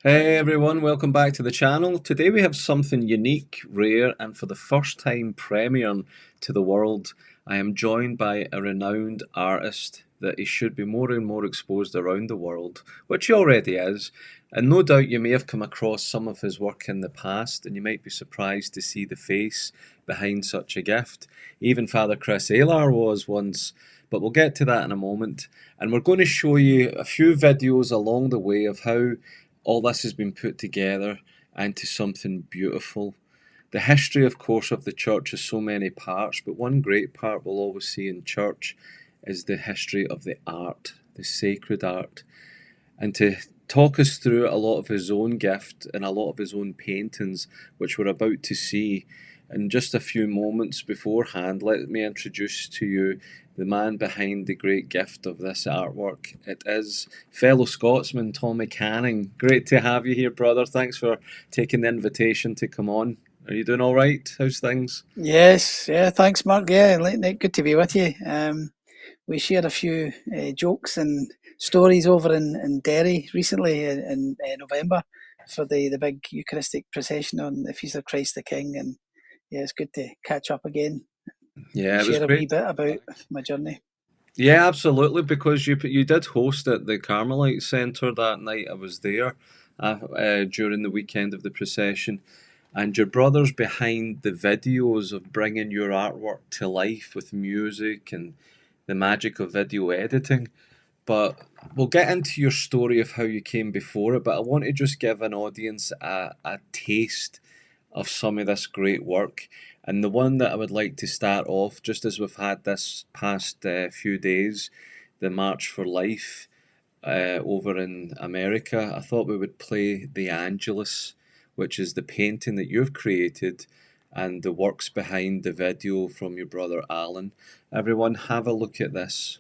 Hey everyone, welcome back to the channel. Today we have something unique, rare, and for the first time premiering to the world. I am joined by a renowned artist that he should be more and more exposed around the world, which he already is. And no doubt you may have come across some of his work in the past, and you might be surprised to see the face behind such a gift. Even Father Chris Aylar was once, but we'll get to that in a moment. And we're going to show you a few videos along the way of how all this has been put together into something beautiful. The history, of course, of the church has so many parts, but one great part we'll always see in church is the history of the art, the sacred art. And to talk us through a lot of his own gift and a lot of his own paintings, which we're about to see in just a few moments beforehand, let me introduce to you the man behind the great gift of this artwork. It is fellow Scotsman Tommy Canning. Great to have you here, brother. Thanks for taking the invitation to come on. Are you doing all right? How's things? Yes, yeah, thanks, Mark. Yeah, good to be with you. We shared a few jokes and stories over in Derry recently in November for the big Eucharistic procession on the Feast of Christ the King, and yeah, it's good to catch up again Yeah, and it was share a wee great. bit about my journey. Yeah, absolutely. Because you did host at the Carmelite Centre that night. I was there during the weekend of the procession, and your brother's behind the videos of bringing your artwork to life with music and the magic of video editing. But we'll get into your story of how you came before it. But I want to just give an audience a taste of some of this great work. And the one that I would like to start off, just as we've had this past few days, the March for Life over in America, I thought we would play the Angelus, which is the painting that you've created and the works behind the video from your brother Alan. Everyone, have a look at this.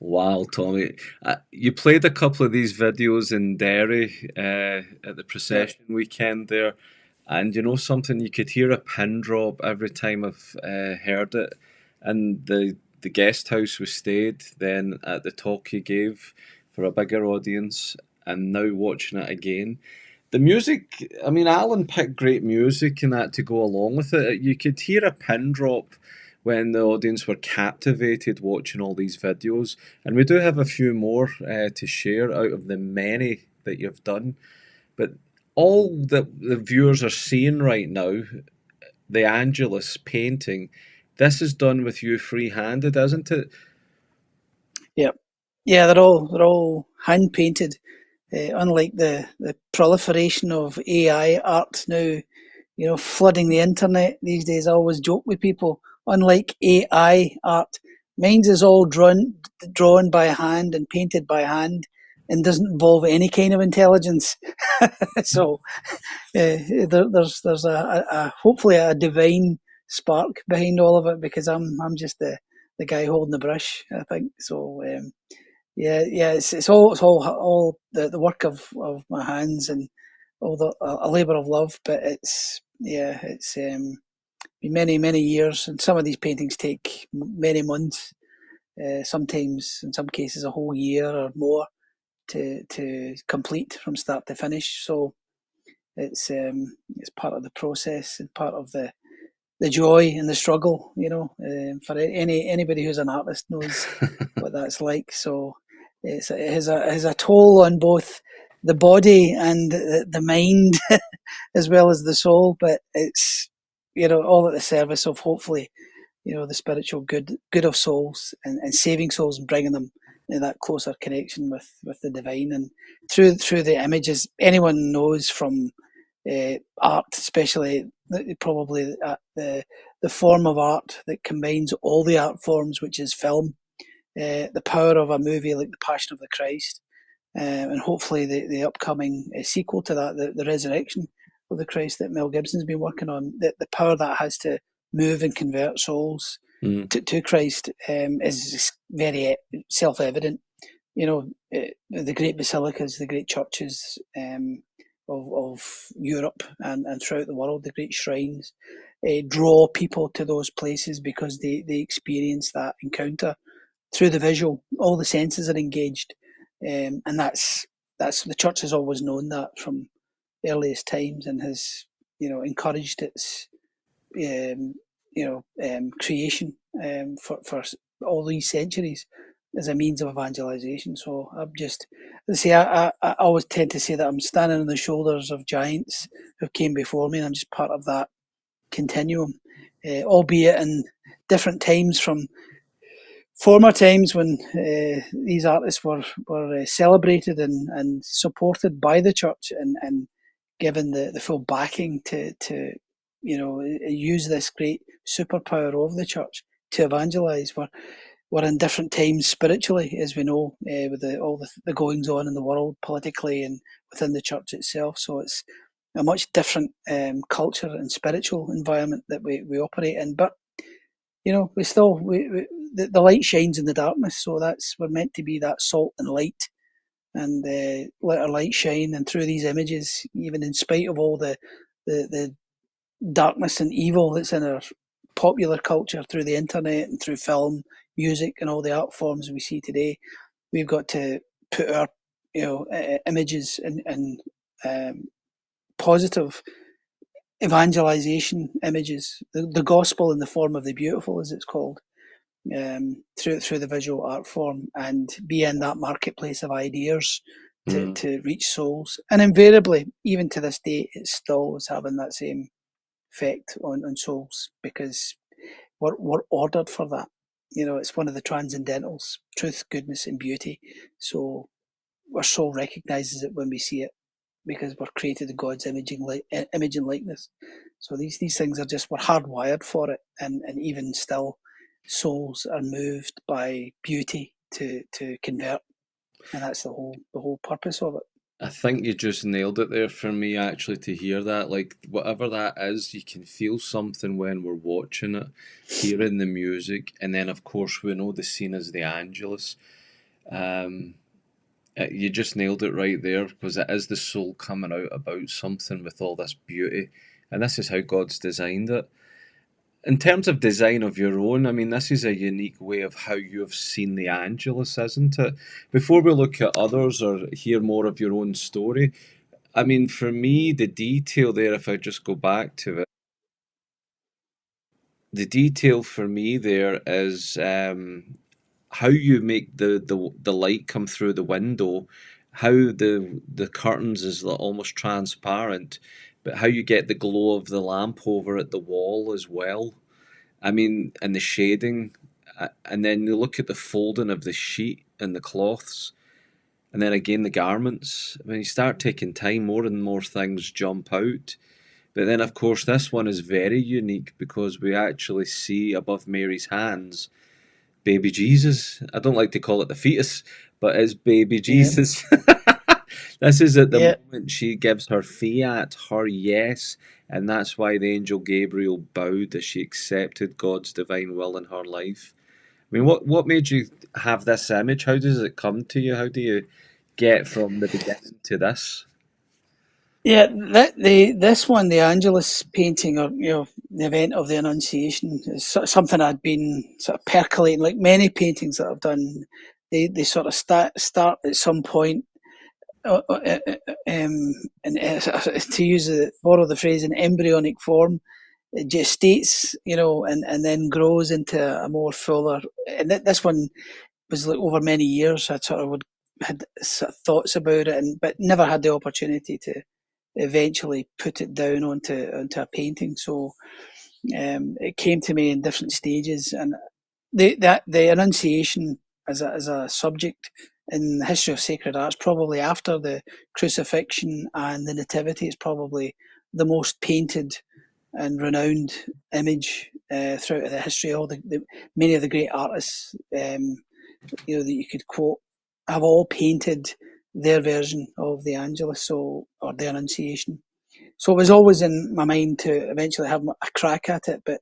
Wow, Tommy. You played a couple of these videos in Derry at the Yeah, procession weekend there, and you know something, you could hear a pin drop every time I've heard it. And the guest house we stayed, then at the talk you gave for a bigger audience, and now watching it again. The music, I mean, Alan picked great music and that to go along with it. You could hear a pin drop when the audience were captivated watching all these videos. And we do have a few more to share out of the many that you've done. But all that the viewers are seeing right now, the Angelus painting, this is done with you free-handed, isn't it? yeah, yeah. They're all hand painted. Unlike the proliferation of AI art now, flooding the internet these days. I always joke with people. Unlike AI art, mine's is all drawn by hand and painted by hand, and doesn't involve any kind of intelligence. So there's a hopefully a divine spark behind all of it, because I'm just the guy holding the brush, I think. So yeah, it's all the work of my hands, and all the a labour of love. But it's been many years, and some of these paintings take many months, sometimes in some cases a whole year or more to complete from start to finish. So it's part of the process and part of the joy and the struggle. For anybody who's an artist knows what that's like. So it has a toll on both the body and the mind as well as the soul. But it's all at the service of, hopefully, the spiritual good of souls, and saving souls and bringing them in that closer connection with the divine. And through the images, anyone knows from art, especially probably the form of art that combines all the art forms, which is film. The power of a movie like The Passion of the Christ, and hopefully the upcoming sequel to that, the Resurrection of the Christ that Mel Gibson's been working on. The power that has to move and convert souls Mm. to Christ is very self-evident. The great basilicas, the great churches of Europe and throughout the world, the great shrines, draw people to those places because they experience that encounter through the visual. All the senses are engaged, and that's the church has always known that from earliest times, and has encouraged its creation for all these centuries as a means of evangelization. So I'm just, see, I always tend to say that I'm standing on the shoulders of giants who came before me, and I'm just part of that continuum, albeit in different times, from former times when these artists were celebrated and supported by the church, and given the full backing to use this great superpower of the church to evangelize. We're in different times spiritually, as we know, with all the goings on in the world politically and within the church itself. So it's a much different culture and spiritual environment that we operate in. But we still the light shines in the darkness, so we're meant to be that salt and light, and let our light shine. And through these images, even in spite of all the darkness and evil that's in our popular culture through the internet and through film, music, and all the art forms we see today, we've got to put our images and positive evangelization images, the gospel in the form of the beautiful, as it's called, through the visual art form, and be in that marketplace of ideas Mm. to reach souls. And invariably, even to this day, it still is having that same effect on souls, because we're ordered for that. It's one of the transcendentals: truth, goodness, and beauty. So our soul recognizes it when we see it, because we're created in God's image and likeness. So these things are just, we're hardwired for it, and even still, souls are moved by beauty to convert, and that's the whole purpose of it. I think you just nailed it there for me, actually, to hear that. Like, whatever that is, you can feel something when we're watching it, hearing the music, and then, of course, we know the scene as the Angelus. You just nailed it right there, because it is the soul coming out about something with all this beauty, and this is how God's designed it. In terms of design of your own, I mean, this is a unique way of how you have seen the Angelus, isn't it? Before we look at others or hear more of your own story, I mean, for me, the detail there, if I just go back to it, the detail for me there is how you make the light come through the window, how the curtains is almost transparent, but how you get the glow of the lamp over at the wall as well. I mean, and the shading, and then you look at the folding of the sheet and the cloths, and then again the garments. When you start taking time, more and more things jump out. But then, of course, this one is very unique because we actually see above Mary's hands baby Jesus. I don't like to call it the fetus, but it's baby Yeah, Jesus. This is at the yeah, moment she gives her fiat, her yes, and that's why the angel Gabriel bowed as she accepted God's divine will in her life. I mean, what made you have this image? How does it come to you? How do you get from the beginning to this? yeah. This one, the Angelus painting, or the event of the Annunciation, is something I'd been sort of percolating. Like many paintings that I've done, they sort of start at some point. And to borrow the phrase, in embryonic form, it gestates, and then grows into a more fuller. And this one was like over many years. I sort of had sort of thoughts about it, but never had the opportunity to eventually put it down onto a painting. So it came to me in different stages, and the Annunciation as a subject in the history of sacred arts, probably after the crucifixion and the Nativity, is probably the most painted and renowned image throughout the history. All the many of the great artists, that you could quote, have all painted their version of the Angelus, or the Annunciation. So it was always in my mind to eventually have a crack at it, but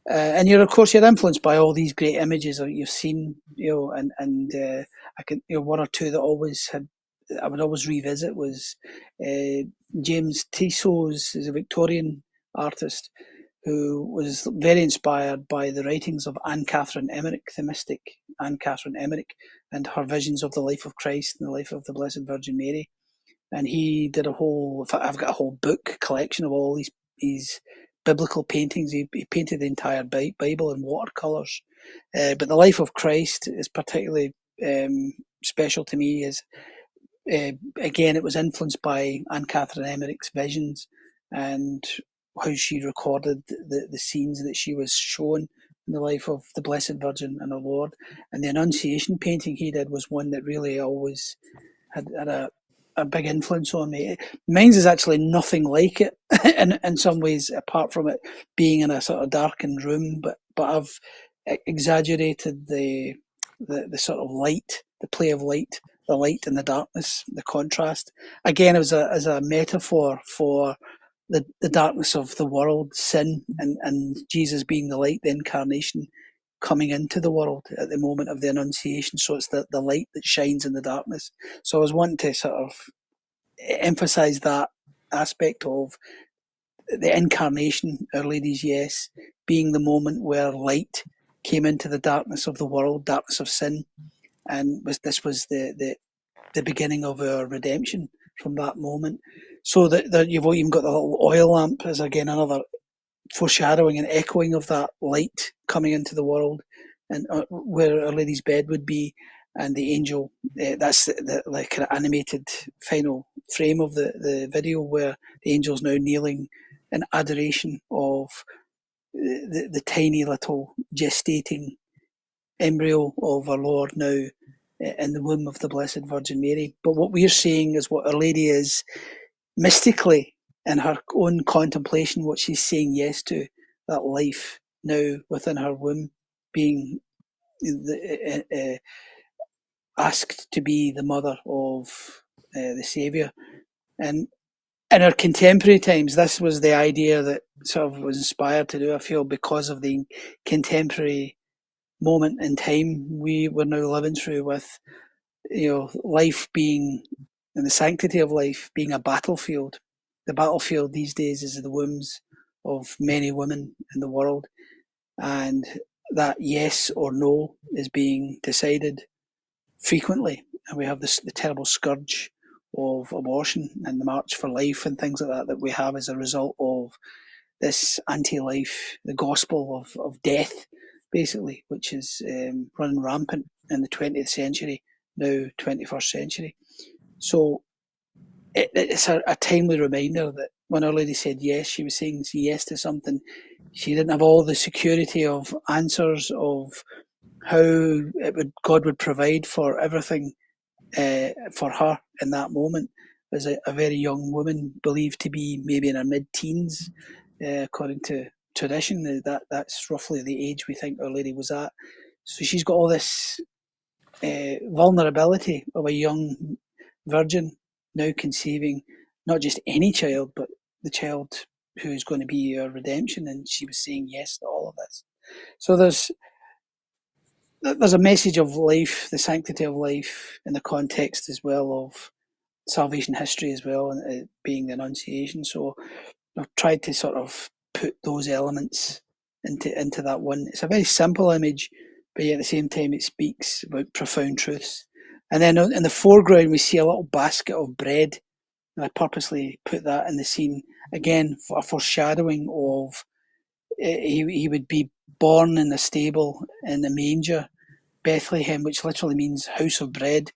and of course, you're influenced by all these great images that you've seen, and I can, one or two that I would always revisit was James Tissot's, is a Victorian artist who was very inspired by the writings of Anne Catherine Emmerich, the mystic Anne Catherine Emmerich, and her visions of the life of Christ and the life of the Blessed Virgin Mary. And he did in fact, I've got a whole book collection of all these biblical paintings. He painted the entire Bible in watercolors. But the life of Christ is particularly special to me. Again, it was influenced by Anne Catherine Emmerich's visions and how she recorded the scenes that she was shown in the life of the Blessed Virgin and the Lord. And the Annunciation painting he did was one that really always had a big influence on me. Mine's is actually nothing like it in some ways, apart from it being in a sort of darkened room. But I've exaggerated the sort of light, the play of light, the light and the darkness, the contrast. Again, as a metaphor for the darkness of the world, sin, and Jesus being the light, the incarnation, coming into the world at the moment of the Annunciation. So it's the light that shines in the darkness. So I was wanting to sort of emphasize that aspect of the incarnation, Our Lady's yes, being the moment where light came into the darkness of the world, darkness of sin, and this was the beginning of our redemption from that moment. So that you've even got the little oil lamp as again another foreshadowing and echoing of that light coming into the world, and where Our Lady's bed would be, and the angel. That's the kind of animated final frame of the video where the angel's now kneeling in adoration of the tiny little gestating embryo of our Lord now in the womb of the Blessed Virgin Mary. But what we're seeing is what Our Lady is mystically in her own contemplation, what she's saying yes to, that life now within her womb, being asked to be the mother of the Saviour. And in our contemporary times, this was the idea that sort of was inspired to do, I feel, because of the contemporary moment in time we were now living through, with life being, and the sanctity of life being a battlefield. The battlefield these days is the wombs of many women in the world, and that yes or no is being decided frequently. And we have the terrible scourge of abortion and the March for Life and things like that we have as a result of this anti-life, the gospel of death, basically, which is running rampant in the 20th century, now 21st century. So it's a timely reminder that when Our Lady said yes, she was saying yes to something. She didn't have all the security of answers of how God would provide for everything for her in that moment. As a very young woman, believed to be maybe in her mid-teens, according to tradition. That's roughly the age we think Our Lady was at. So she's got all this vulnerability of a young virgin now conceiving not just any child, but the child who is going to be your redemption. And she was saying yes to all of this. So there's a message of life, the sanctity of life, in the context as well of salvation history as well, and it being the Annunciation. So I've tried to sort of put those elements into that one. It's a very simple image, but yet at the same time it speaks about profound truths. And then in the foreground we see a little basket of bread, and I purposely put that in the scene again for a foreshadowing of he would be born in the stable in the manger, Bethlehem, which literally means house of bread.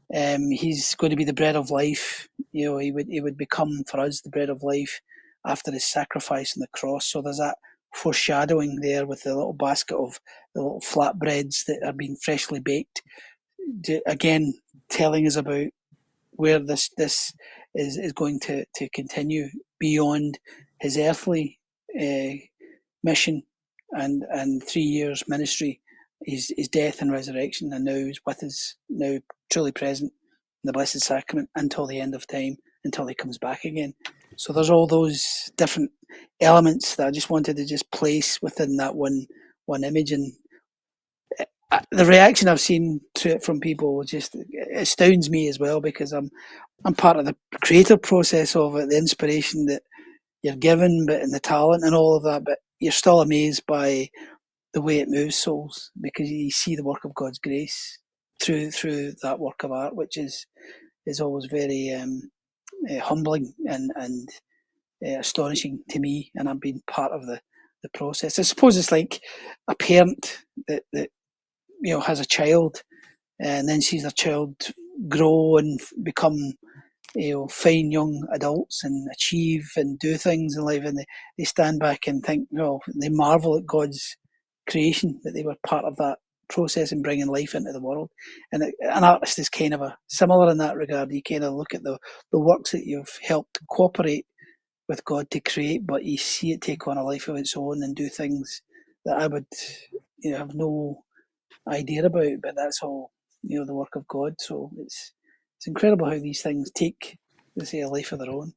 He's going to be the bread of life. He would become for us the bread of life after his sacrifice on the cross. So there's that foreshadowing there with the little basket of the little flatbreads that are being freshly baked. Again, telling us about where this is going to continue beyond his earthly mission and 3 years ministry, his death and resurrection, and now he's with us, now truly present in the Blessed Sacrament until the end of time, until he comes back again. So there's all those different elements that I just wanted to just place within that one image. And the reaction I've seen to it from people just astounds me as well, because I'm part of the creative process of it, the inspiration that you're given, but and the talent and all of that, but you're still amazed by the way it moves souls, because you see the work of God's grace through that work of art, which is always very humbling and astonishing to me, and I've been part of the process. I suppose it's like a parent that has a child and then sees their child grow and become fine young adults and achieve and do things in life, and they stand back and think, they marvel at God's creation, that they were part of that process and bringing life into the world. And an artist is kind of similar in that regard. You kind of look at the works that you've helped cooperate with God to create, but you see it take on a life of its own and do things that I would have no idea about, but that's all the work of God. So it's incredible how these things take, let's say, a life of their own.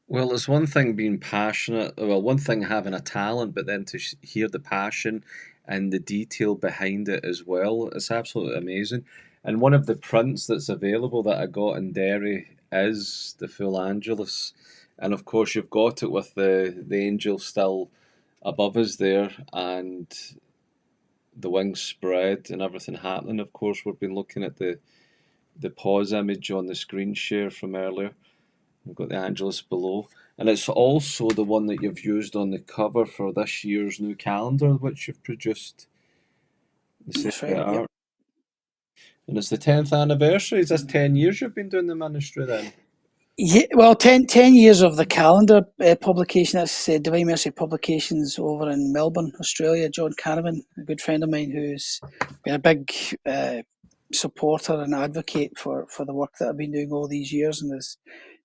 Well, it's one thing being passionate, well, one thing having a talent, but then to hear the passion and the detail behind it as well, it's absolutely amazing. And one of the prints that's available that I got in Derry is the full Angelus. And of course, you've got it with the angel still above us there, and the wings spread and everything happening. Of course, we've been looking at the pause image on the screen share from earlier. We've got the Angelus below, and it's also the one that you've used on the cover for this year's new calendar, which you've produced. The That's Sacred right. Yep. Art. And it's the 10th anniversary. Is this 10 years you've been doing the ministry then? Yeah, well, 10 years of the calendar publication. That's Divine Mercy Publications over in Melbourne, Australia. John Canavan, a good friend of mine, who's been a big supporter and advocate for the work that I've been doing all these years, and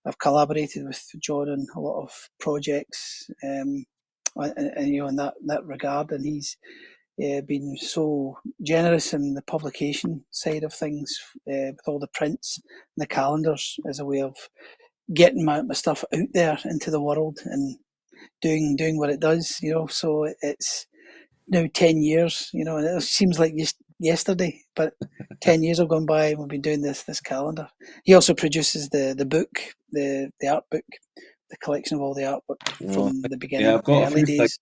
I've collaborated with John on a lot of projects, and in that regard, and he's been so generous in the publication side of things, with all the prints and the calendars as a way of getting my stuff out there into the world and doing what it does. So it's now 10 years, and it seems like just yesterday, but 10 years have gone by and we've been doing this calendar. He also produces the book, the art book, the collection of all the artwork Oh, from the yeah, beginning, I've got the a early few things. days,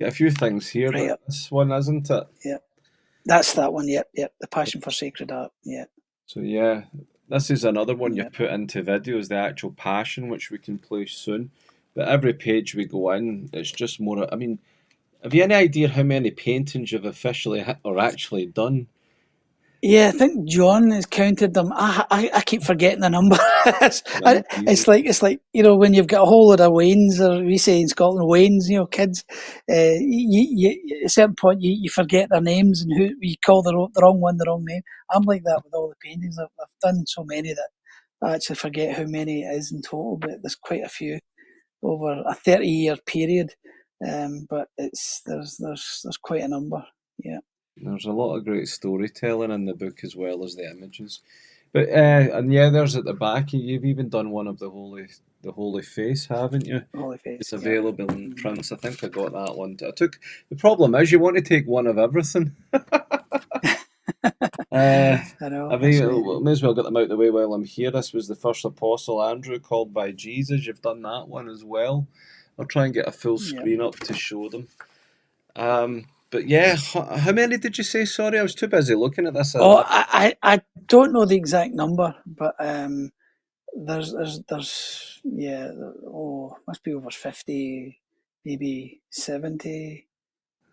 Got a few things here, right but up. this one isn't it? Yeah, that's that one. Yep, yep. The Passion for Sacred Art. Yeah, So yeah, this is another one yeah. you've put into videos, the actual Passion, which we can play soon. But every page we go in, it's just more. I mean, have you any idea how many paintings you've officially or actually done? Yeah, I think John has counted them. I keep forgetting the number. Right, easy. It's like when you've got a whole lot of Waynes, or we say in Scotland Waynes, kids. At a certain point you forget their names and who you call the wrong one the wrong name. I'm like that with all the paintings. I've done so many that I actually forget how many it is in total. But there's quite a few over a 30-year period. But there's quite a number. Yeah, There's a lot of great storytelling in the book as well as the images. But and yeah, there's at the back. You've even done one of the Holy Face, haven't you? Holy It's Face. Yeah. available in Mm-hmm. prints. I think I got that one. I took the problem is you want to take one of everything. Uh, I know, I that's mean, right. may as well get them out of the way while I'm here. This was the first apostle Andrew called by Jesus. You've done that one as well. I'll try and get a full Yeah. screen up to show them. But yeah, how many did you say? Sorry, I was too busy looking at this. Oh, I don't know the exact number, but there's yeah, must be over 50, maybe 70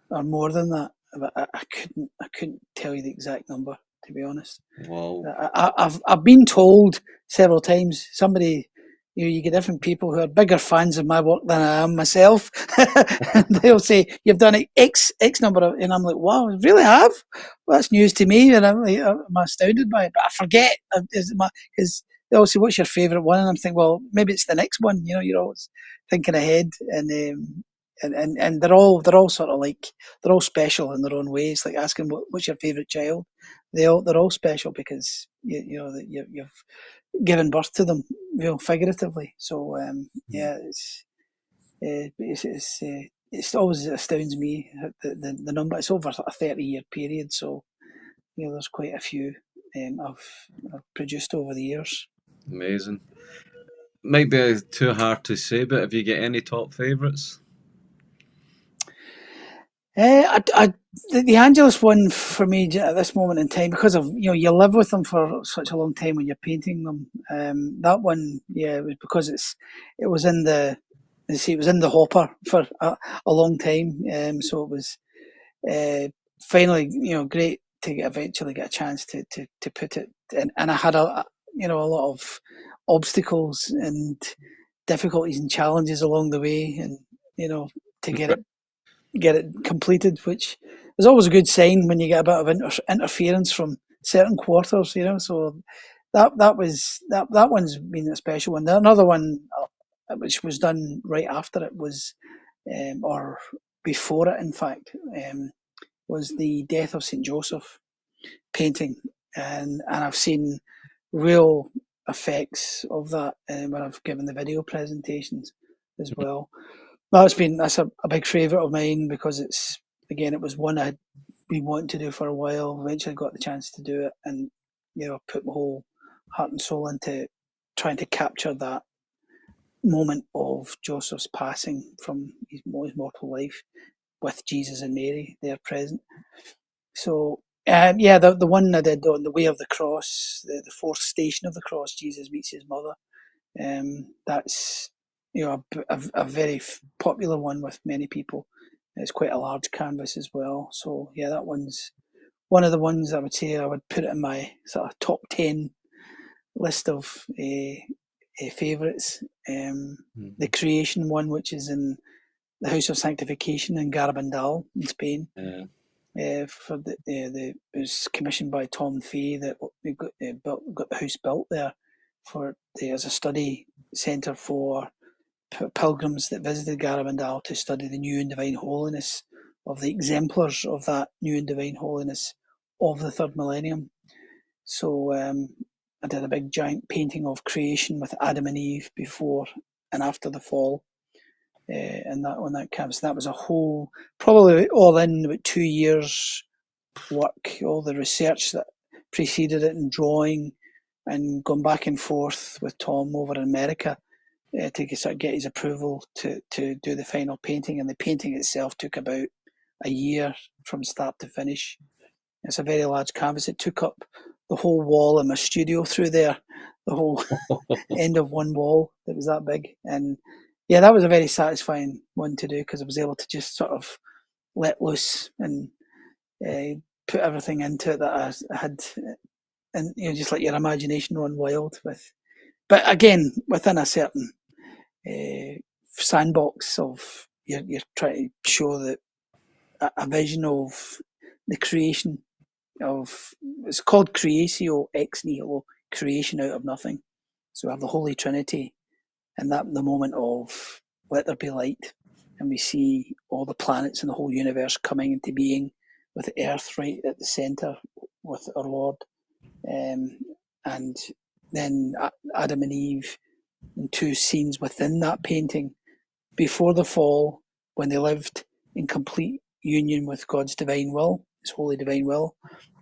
or more than that. But I couldn't tell you the exact number, to be honest. Wow. I've been told several times. Somebody, you get different people who are bigger fans of my work than I am myself, and they'll say you've done X number of, and I'm like, wow, I really have. Well, that's news to me, and I'm astounded by it. But I forget because they all say, "What's your favourite one?" And I'm thinking, well, maybe it's the next one. You're always thinking ahead, and they're all sort of like they're all special in their own ways. Like asking what's your favourite child, they're all special because that you've given birth to them, figuratively. So yeah, it's always astounds me the number. It's over a 30-year period, so there's quite a few I've produced over the years. Amazing. Might be too hard to say, but have you got any top favourites? The Angelus one for me at this moment in time, because of you live with them for such a long time when you're painting them. That one, yeah, it was because it was in the it was in the hopper for a long time. So it was finally great to eventually get a chance to put it in. And I had a lot of obstacles and difficulties and challenges along the way, and to get it completed, which is always a good sign when you get a bit of interference from certain quarters. So that one's been a special one. Another one, which was done right after it was, or before it, in fact, was the Death of Saint Joseph painting, and I've seen real effects of that when I've given the video presentations as well. That's a big favourite of mine because it was one I'd been wanting to do for a while. Eventually got the chance to do it, and put my whole heart and soul into trying to capture that moment of Joseph's passing from his mortal life with Jesus and Mary there present. So yeah, the one I did on the Way of the Cross, the fourth station of the cross, Jesus meets his mother. That's a very popular one with many people. It's quite a large canvas as well. So yeah, that one's one of the ones I would say I would put it in my sort of top 10 list of favourites. The Mhm. creation one, which is in the House of Sanctification in Garabandal in Spain. Yeah. For it was commissioned by Tom Fee that we got the house built there for as a study centre for pilgrims that visited Garabandal to study the new and divine holiness of the exemplars of that new and divine holiness of the third millennium. So I did a big giant painting of creation with Adam and Eve before and after the fall. And that on that canvas, that was a whole, probably all in about 2 years work, all the research that preceded it, and drawing, and going back and forth with Tom over in America to sort of get his approval to do the final painting. And the painting itself took about a year from start to finish. It's a very large canvas. It took up the whole wall in my studio through there, the whole end of one wall. It was that big. And yeah, that was a very satisfying one to do because I was able to just sort of let loose and put everything into it that I had, and just let your imagination run wild with. But again, within a certain sandbox of you're trying to show that a vision of the creation of, it's called creatio ex nihilo, creation out of nothing. So we have the Holy Trinity, and that the moment of let there be light, and we see all the planets in the whole universe coming into being, with Earth right at the centre with our Lord, and then Adam and Eve, and two scenes within that painting before the fall, when they lived in complete union with God's divine will, His holy divine will,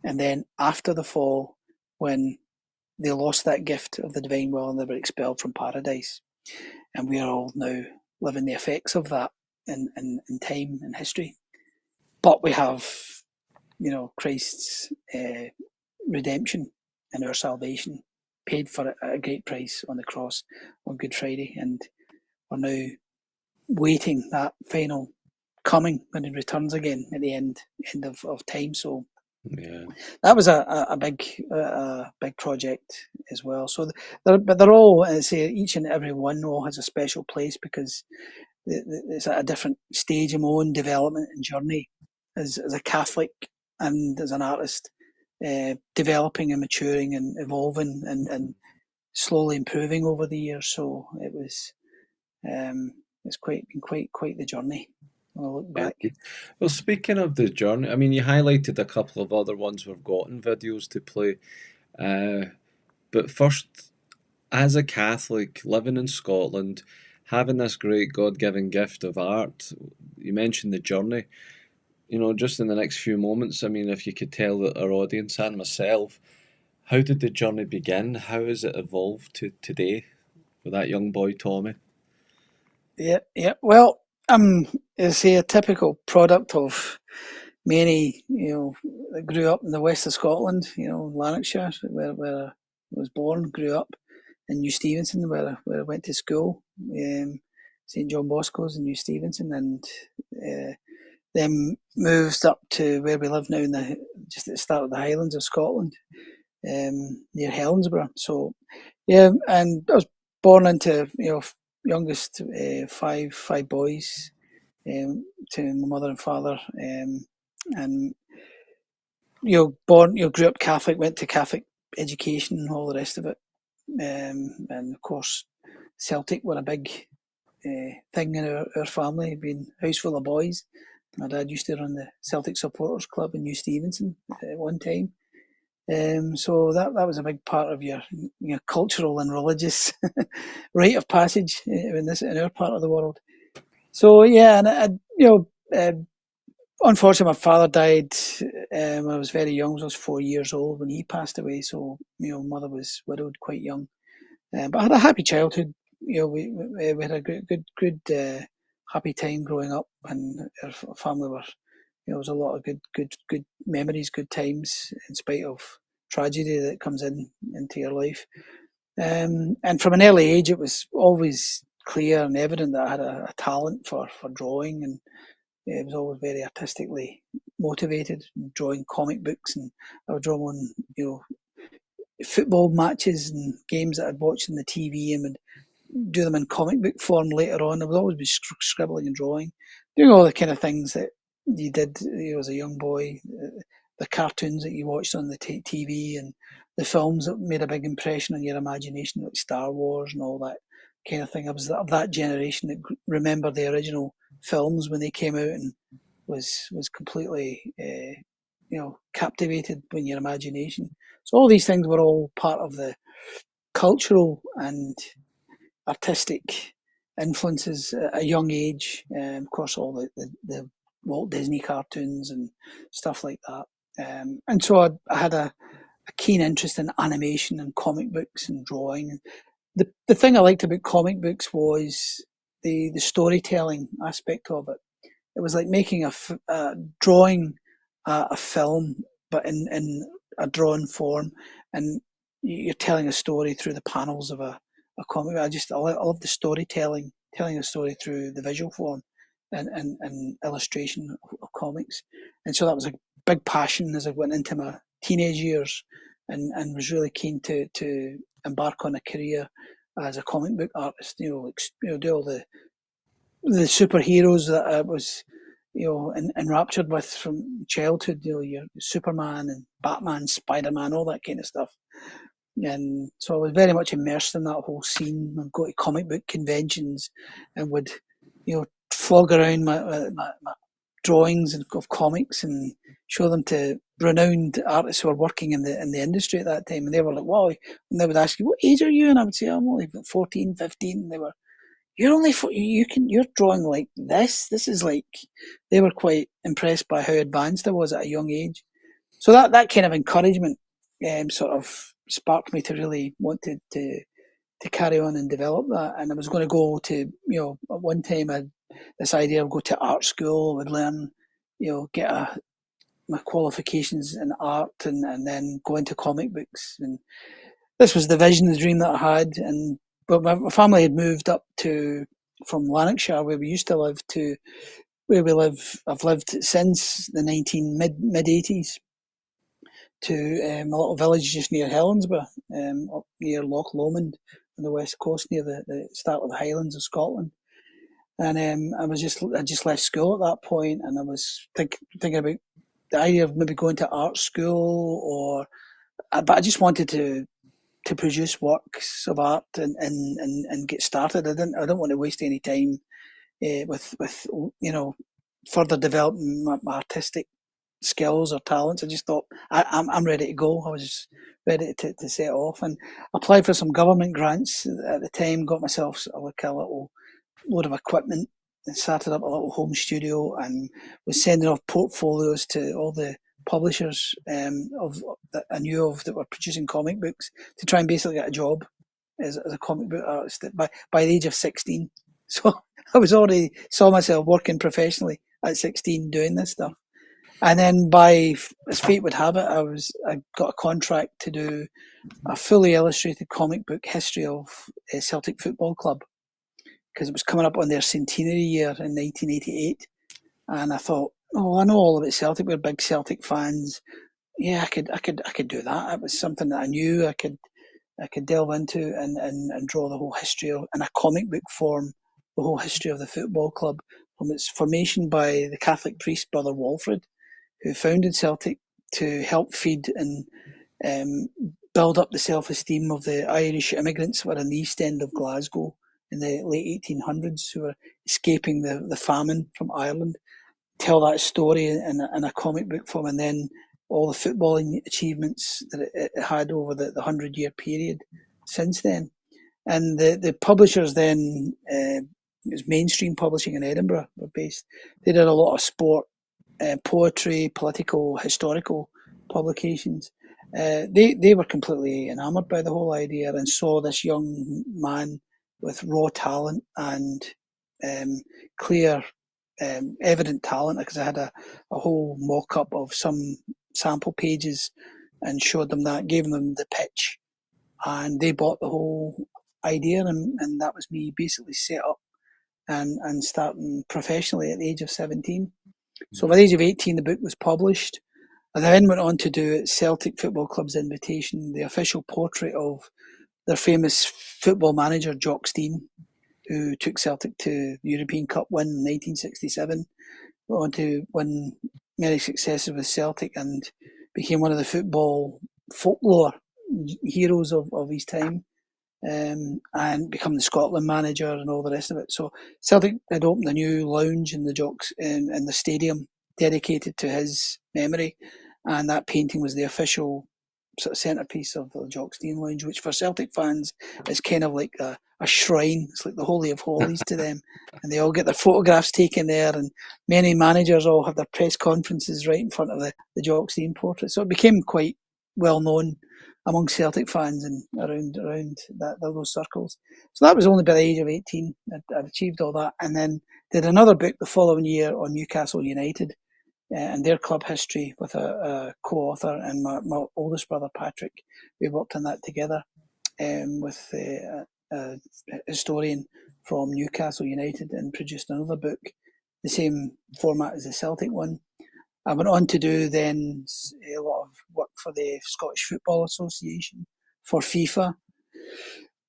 and then after the fall, when they lost that gift of the divine will and they were expelled from paradise. And we are all now living the effects of that in time and history. But we have, Christ's redemption and our salvation paid for it at a great price on the cross on Good Friday. And we're now waiting that final coming when he returns again at the end of time. So Yeah. that was a big project as well. So they're all, I say, each and every one all has a special place because it's at a different stage of my own development and journey as a Catholic and as an artist, developing and maturing and evolving and slowly improving over the years. So it was, it's been quite the journey when I look back. Well, speaking of the journey, I mean, you highlighted a couple of other ones we've gotten videos to play. But first, as a Catholic living in Scotland, having this great God given gift of art, you mentioned the journey. Just in the next few moments, I mean, if you could tell our audience and myself, how did the journey begin? How has it evolved to today for that young boy, Tommy? Yeah. Well, I'm, say, a typical product of many, that grew up in the west of Scotland, Lanarkshire, where I was born, grew up, in New Stevenson, where I went to school, St John Bosco's in New Stevenson, and then moved up to where we live now, just at the start of the Highlands of Scotland, near Helensburgh. So, yeah, and I was born into, youngest five boys, to my mother and father, and grew up Catholic, went to Catholic education and all the rest of it, and of course Celtic were a big thing in our family, being a house full of boys. My dad used to run the Celtic Supporters Club in New Stevenson at one time. So that was a big part of your cultural and religious rite of passage in our part of the world. So yeah, and unfortunately, my father died when I was very young. I was 4 years old when he passed away. So mother was widowed quite young, but I had a happy childhood. We had a good happy time growing up, and our family were. There was a lot of good memories, good times, in spite of tragedy that comes into your life. And from an early age, it was always clear and evident that I had a talent for drawing, and it was always very artistically motivated, drawing comic books, and I would draw on football matches and games that I'd watched on the TV, and would do them in comic book form later on. I would always be scribbling and drawing, doing all the kind of things that you did as a young boy, the cartoons that you watched on the TV, and the films that made a big impression on your imagination, like Star Wars and all that kind of thing. I was of that generation that remember the original films when they came out, and was completely captivated by your imagination. So all these things were all part of the cultural and artistic influences at a young age. Of course, all the Walt Disney cartoons and stuff like that. And so I had a keen interest in animation and comic books and drawing. The thing I liked about comic books was the storytelling aspect of it. It was like making drawing a film, but in a drawn form, and you're telling a story through the panels of a comic. I love the storytelling, telling a story through the visual form and illustration of comics. And so that was a big passion as I went into my teenage years, and was really keen to embark on a career as a comic book artist. Do all the superheroes that I was, enraptured with from childhood. Your Superman and Batman, Spider Man, all that kind of stuff. And so I was very much immersed in that whole scene. I'd go to comic book conventions and would, flog around my drawings of comics and show them to renowned artists who were working in the industry at that time. And they were like, wow. And they would ask you, what age are you? And I would say, I'm only 14, 15. And they were, you're drawing like this. This is like, they were quite impressed by how advanced I was at a young age. So that kind of encouragement sort of sparked me to really want to carry on and develop that. And I was going to go to, at one time I had this idea of go to art school, would learn, get my qualifications in art, and then go into comic books. And this was the vision, the dream that I had. But my family had moved up from Lanarkshire, where we used to live, to where we live. I've lived since the mid 80s to a little village just near Helensburgh, up near Loch Lomond on the west coast, near the start of the Highlands of Scotland. And I just left school at that point, and I was thinking about the idea of maybe going to art school, but I just wanted to produce works of art and get started. I don't want to waste any time with further developing my artistic skills or talents. I just thought I'm ready to go. I was just ready to set off, and applied for some government grants at the time. Got myself like a little load of equipment and started up a little home studio, and was sending off portfolios to all the publishers of that I knew of that were producing comic books, to try and basically get a job as a comic book artist by the age of 16. So I was already saw myself working professionally at 16 doing this stuff. And then, as fate would have it, I got a contract to do a fully illustrated comic book history of Celtic Football Club, because it was coming up on their centenary year in 1988. And I thought, oh, I know all about Celtic. We're big Celtic fans. Yeah, I could do that. It was something that I knew I could delve into and draw the whole history of, in a comic book form, the whole history of the football club, from its formation by the Catholic priest Brother Walfrid, who founded Celtic to help feed and build up the self-esteem of the Irish immigrants who were in the East End of Glasgow in the late 1800s, who were escaping the famine from Ireland. Tell that story in a comic book form, and then all the footballing achievements that it had over the 100-year period since then. And the publishers then, it was Mainstream Publishing in Edinburgh, were based. They did a lot of sport, poetry, political, historical publications. They were completely enamoured by the whole idea, and saw this young man with raw talent and clear, evident talent, because I had a whole mock-up of some sample pages and showed them that, gave them the pitch, and they bought the whole idea, and that was me basically set up and starting professionally at the age of 17. So by the age of 18, the book was published. I then went on to do, at Celtic Football Club's invitation, the official portrait of their famous football manager, Jock Stein, who took Celtic to the European Cup win in 1967, went on to win many successes with Celtic, and became one of the football folklore heroes of his time, and become the Scotland manager and all the rest of it. So Celtic had opened a new lounge in the Jocks in the stadium dedicated to his memory, and that painting was the official sort of centrepiece of the Jock Stein Lounge, which for Celtic fans is kind of like a shrine. It's like the Holy of Holies to them. And they all get their photographs taken there, and many managers all have their press conferences right in front of the Jock Stein portrait. So it became quite well known among Celtic fans and around those circles. So that was only by the age of 18. I'd achieved all that, and then did another book the following year on Newcastle United and their club history with a co-author and my oldest brother Patrick. We worked on that together with a historian from Newcastle United, and produced another book, the same format as the Celtic one. I went on to do then a lot of work for the Scottish Football Association, for FIFA,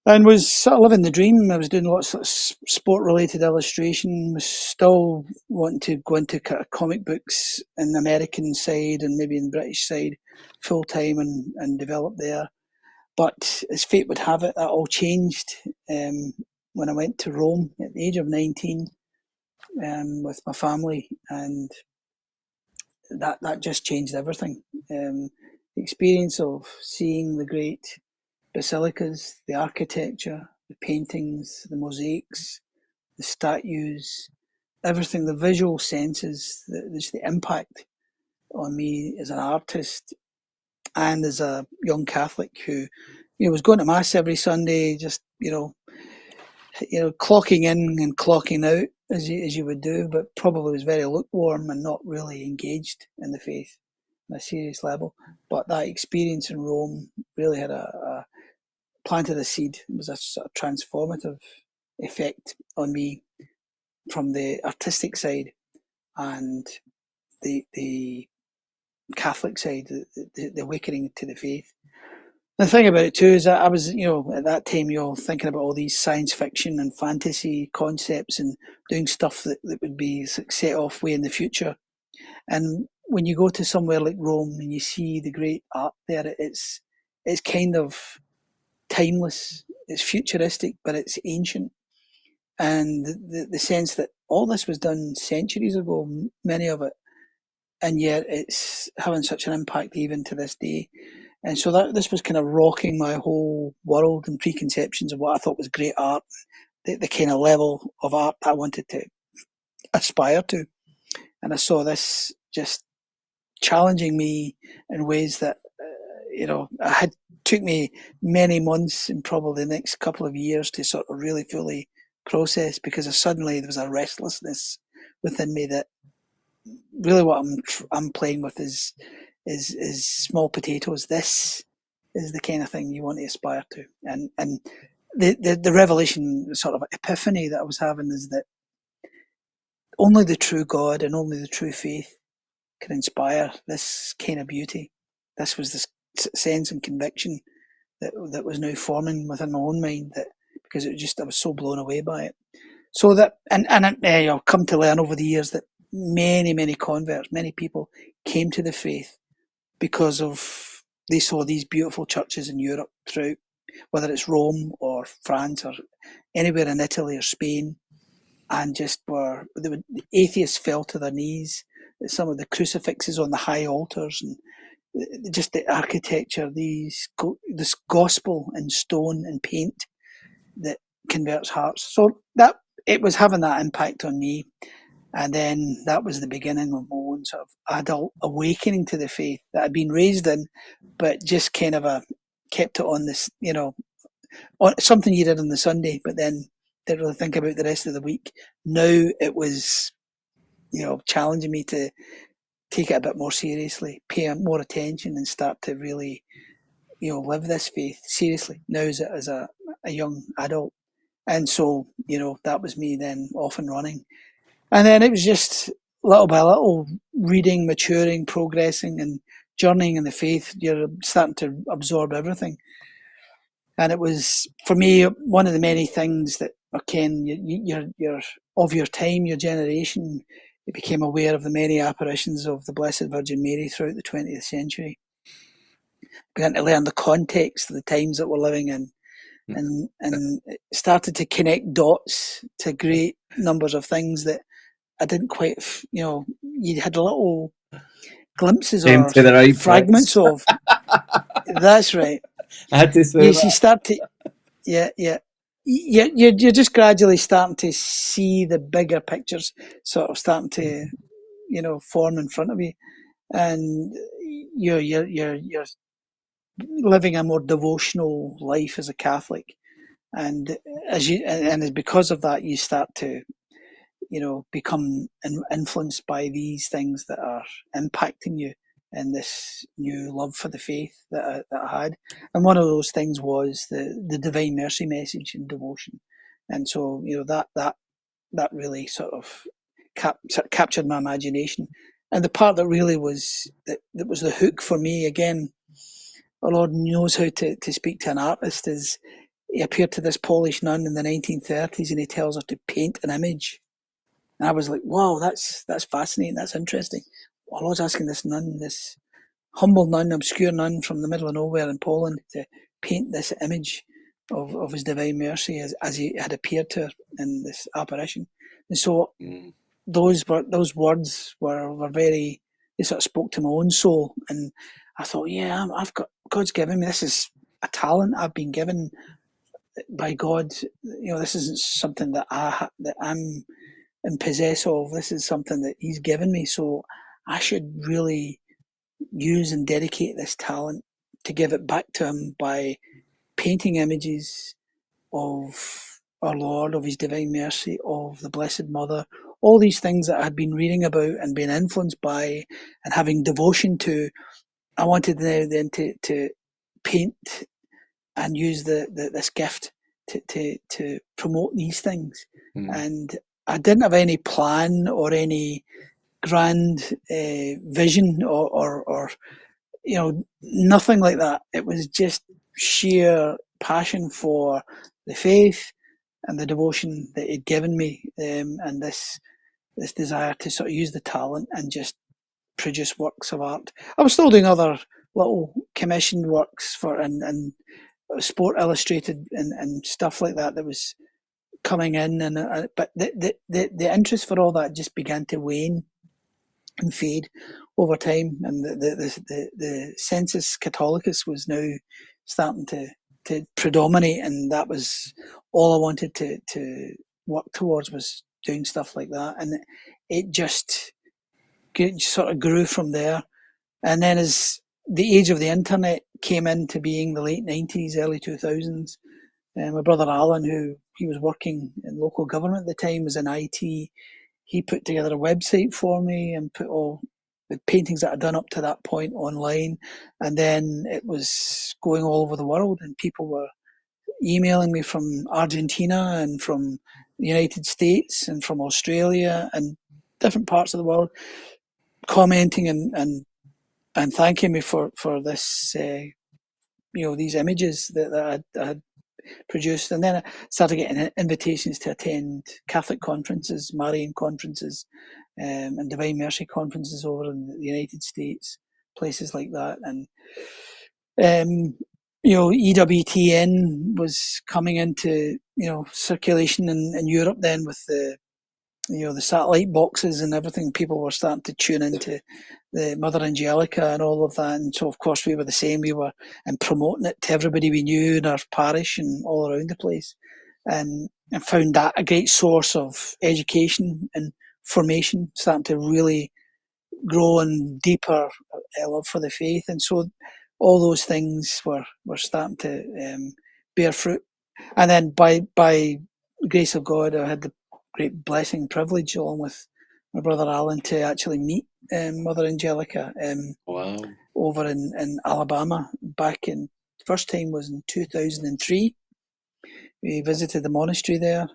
and was sort of living the dream. I was doing lots of sport-related illustration, was still wanting to go into kind of comic books in the American side and maybe in the British side full-time and develop there. But as fate would have it, that all changed when I went to Rome at the age of 19 with my family, and that just changed everything. The experience of seeing the great basilicas, the architecture, the paintings, the mosaics, the statues, everything, the visual senses, the impact on me as an artist and as a young Catholic who, was going to mass every Sunday, just clocking in and clocking out as you would do, but probably was very lukewarm and not really engaged in the faith on a serious level. But that experience in Rome really had planted a seed. It was a sort of transformative effect on me from the artistic side and the Catholic side, the awakening to the faith. The thing about it too is that I was, at that time, thinking about all these science fiction and fantasy concepts and doing stuff that would be set off way in the future. And when you go to somewhere like Rome and you see the great art there, it's kind of timeless. It's futuristic, but it's ancient. And the sense that all this was done centuries ago, many of it, and yet it's having such an impact even to this day. And so this was kind of rocking my whole world and preconceptions of what I thought was great art, the kind of level of art I wanted to aspire to. And I saw this just challenging me in ways that, took me many months and probably the next couple of years to sort of really fully process, because suddenly there was a restlessness within me that really what I'm playing with is small potatoes. This is the kind of thing you want to aspire to, and the revelation, sort of epiphany that I was having, is that only the true God and only the true faith can inspire this kind of beauty. This was the sense and conviction that was now forming within my own mind, that because I was so blown away by it. So that and I've come to learn over the years that many converts, many people came to the faith because they saw these beautiful churches in Europe throughout, whether it's Rome or France or anywhere in Italy or Spain, and the atheists fell to their knees. Some of the crucifixes on the high altars and just the architecture, this gospel in stone and paint that converts hearts. So that it was having that impact on me. And then that was the beginning of my own sort of adult awakening to the faith that I'd been raised in, but just kind of kept it on this, on something you did on the Sunday, but then didn't really think about the rest of the week. Now it was, challenging me to take it a bit more seriously, pay more attention, and start to really, live this faith seriously now as a young adult. And so, that was me then off and running. And then it was just little by little reading, maturing, progressing, and journeying in the faith. You're starting to absorb everything. And it was, for me, one of the many things that, Ken, you're of your time, your generation, you became aware of the many apparitions of the Blessed Virgin Mary throughout the 20th century. Began to learn the context of the times that we're living in, and started to connect dots to great numbers of things that I didn't quite, you had little glimpses Came or to the right fragments place. of. That's right. I had to say Yes, you that. start to, yeah. you're just gradually starting to see the bigger pictures sort of starting to, form in front of you, and you're living a more devotional life as a Catholic, and because of that, you start to, become influenced by these things that are impacting you in this new love for the faith that I had. And one of those things was the Divine Mercy message and devotion. And so, that really sort of captured my imagination. And the part that really that was the hook for me, again, our Lord knows how to speak to an artist, is he appeared to this Polish nun in the 1930s and he tells her to paint an image. And I was like, wow, that's fascinating, that's interesting. Our Lord's asking this nun, this humble nun, obscure nun from the middle of nowhere in Poland, to paint this image of his divine mercy as he had appeared to her in this apparition. And so those words were very, they sort of spoke to my own soul. And I thought, yeah, God's given me, this is a talent I've been given by God. This isn't something that I'm in possess of. This is something that He's given me. So I should really use and dedicate this talent to give it back to Him by painting images of our Lord, of His divine mercy, of the Blessed Mother, all these things that I had been reading about and being influenced by and having devotion to. I wanted now then to paint and use this gift to promote these things. And I didn't have any plan or any grand vision or nothing like that. It was just sheer passion for the faith and the devotion that He'd given me, and this desire to sort of use the talent and just produce works of art. I was still doing other little commissioned works and Sport Illustrated and stuff like that was coming in, but the interest for all that just began to wane and fade over time, and the sensus Catholicus was now starting to predominate, and that was all I wanted to work towards, was doing stuff like that, and it just sort of grew from there. And then as the age of the internet came into being, the late 90s, early 2000s, my brother Alan, who he was working in local government at the time, was in IT. He put together a website for me and put all the paintings that I'd done up to that point online. And then it was going all over the world, and people were emailing me from Argentina and from the United States and from Australia and different parts of the world, commenting and thanking me for this, these images that I had produced. And then I started getting invitations to attend Catholic conferences, Marian conferences, and Divine Mercy conferences over in the United States, places like that. And EWTN was coming into circulation in Europe then, with the satellite boxes and everything. People were starting to tune into the Mother Angelica and all of that. And so, of course, we were the same. We were promoting it to everybody we knew in our parish and all around the place. And found that a great source of education and formation, starting to really grow and deeper love for the faith. And so all those things were starting to bear fruit. And then by grace of God, I had the great blessing and privilege, along with my brother Alan, to actually meet Mother Angelica over in Alabama back in, first time was in 2003. We visited the monastery there,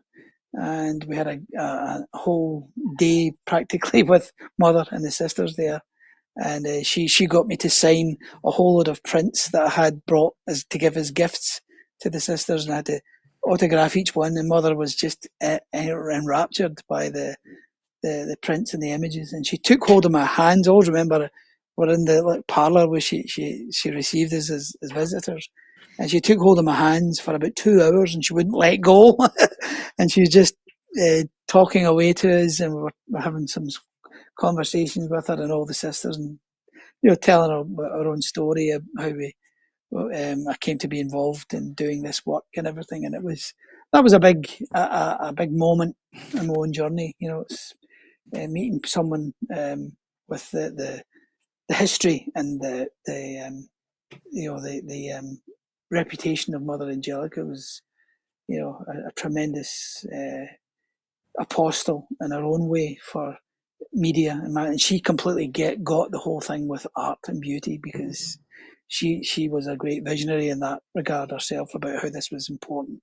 and we had a whole day practically with Mother and the sisters there. And she got me to sign a whole load of prints that I had brought to give as gifts to the sisters, and I had to autograph each one. And Mother was just enraptured by the prints and the images. And she took hold of my hands. I always remember we're in the parlour where she received us as visitors. And she took hold of my hands for about 2 hours, and she wouldn't let go. And she was just talking away to us, and we were having some conversations with her and all the sisters, and telling her our own story of how I came to be involved in doing this work and everything. And it was that was a big moment in my own journey. It's meeting someone with the history and the reputation of Mother Angelica was a tremendous apostle in her own way for media, and she completely got the whole thing with art and beauty, because she was a great visionary in that regard herself, about how this was important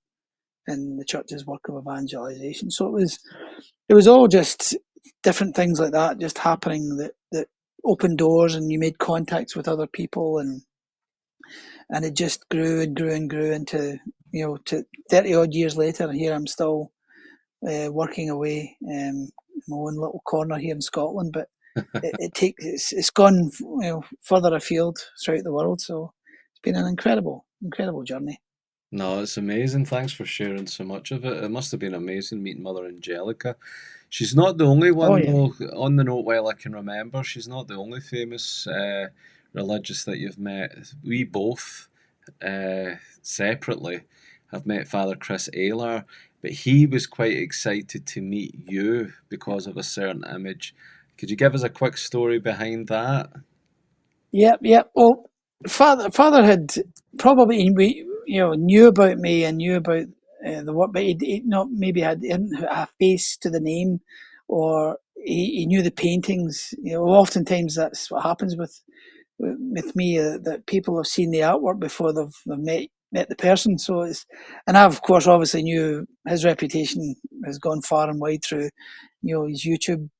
in the church's work of evangelization. So it was all just different things like that just happening, that opened doors, and you made contacts with other people, and it just grew and grew and grew into, to 30 odd years later, here I'm still working away in my own little corner here in Scotland, but it's gone further afield throughout the world. So it's been an incredible journey. No, it's amazing. Thanks for sharing so much of it. It must have been amazing meeting Mother Angelica. She's not the only Oh one, yeah, though. On the note, while I can remember, she's not the only famous religious that you've met. We both, separately, have met Father Chris Aylar, but he was quite excited to meet you because of a certain image. Could you give us a quick story behind that? yep. Well, father had probably knew about me and knew about the work, but he not maybe he hadn't a face to the name, or he knew the paintings. Oftentimes that's what happens with me, that people have seen the artwork before they've met the person. So and I of course obviously knew his reputation has gone far and wide through, his YouTube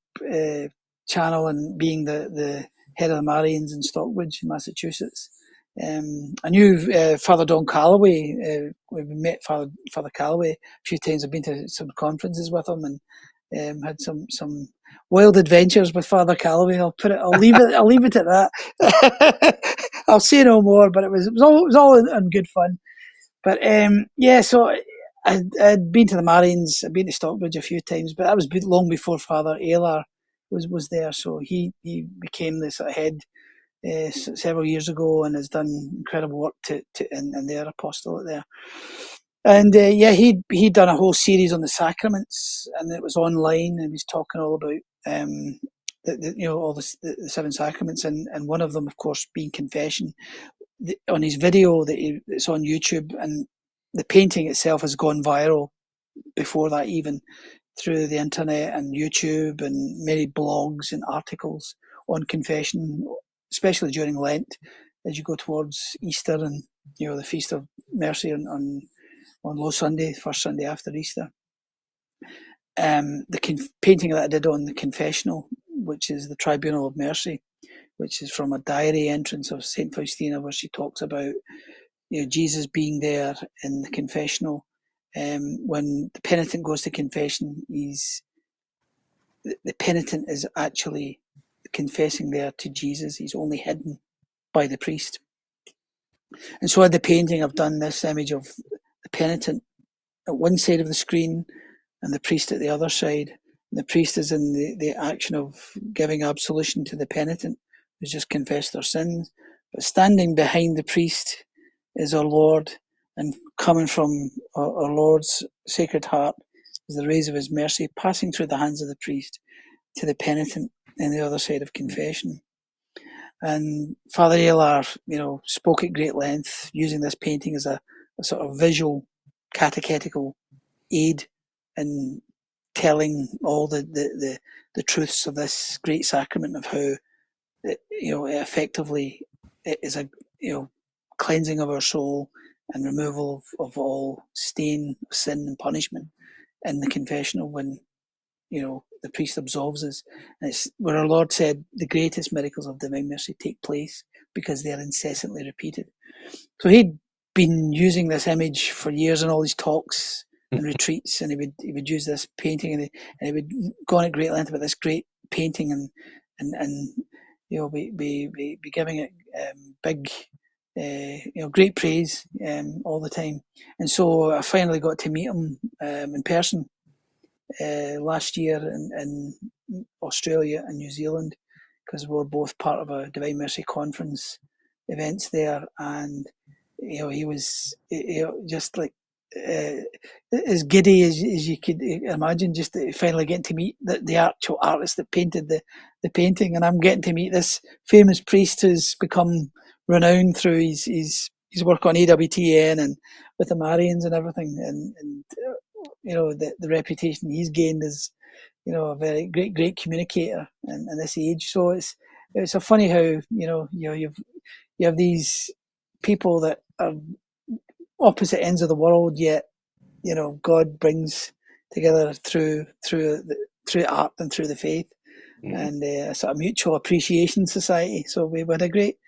channel, and being the head of the Marians in Stockbridge, Massachusetts. I knew Father Don Calloway. We've met Father Calloway a few times. I've been to some conferences with him, and had some wild adventures with Father Calloway. I'll leave it. I'll leave it at that. I'll say no more. But it was all in good fun. But yeah, so I'd been to the Marians. I'd been to Stockbridge a few times, but that was long before Father Aylar was there. So he became the sort of head several years ago, and has done incredible work in their apostolate there. And yeah, he'd done a whole series on the sacraments, and it was online, and he was talking all about all the seven sacraments, and one of them, of course, being confession. On his video it's on YouTube, and the painting itself has gone viral before that, even through the internet and YouTube and many blogs and articles on confession, especially during Lent, as you go towards Easter and the Feast of Mercy on Low Sunday, first Sunday after Easter. The painting that I did on the confessional, which is the Tribunal of Mercy, which is from a diary entrance of Saint Faustina, where she talks about Jesus being there in the confessional. When the penitent goes to confession, the penitent is actually confessing there to Jesus. He's only hidden by the priest. And so at the painting, I've done this image of the penitent at one side of the screen and the priest at the other side. And the priest is in the action of giving absolution to the penitent who's just confessed their sins. But standing behind the priest is our Lord, and coming from our Lord's Sacred Heart is the rays of his mercy passing through the hands of the priest to the penitent on the other side of confession. And Father Aylar, spoke at great length, using this painting as a sort of visual catechetical aid in telling all the truths of this great sacrament, of how it effectively it is a cleansing of our soul and removal of all stain, sin, and punishment in the confessional, when the priest absolves us. And it's where our Lord said the greatest miracles of divine mercy take place because they are incessantly repeated. So he'd been using this image for years in all his talks and retreats, and he would use this painting, and he would go on at great length about this great painting, and be giving it big great praise all the time. And so I finally got to meet him in person last year in Australia and New Zealand, because we were both part of a Divine Mercy conference events there. And he was just like as giddy as you could imagine, just finally getting to meet the actual artist that painted the painting. And I'm getting to meet this famous priest who's become renowned through his work on AWTN and with the Marians and everything. And the reputation he's gained as, a very great communicator in this age. So it's a funny how, you have these people that are opposite ends of the world, yet God brings together through art and through the faith, and a sort of mutual appreciation society. So we had a great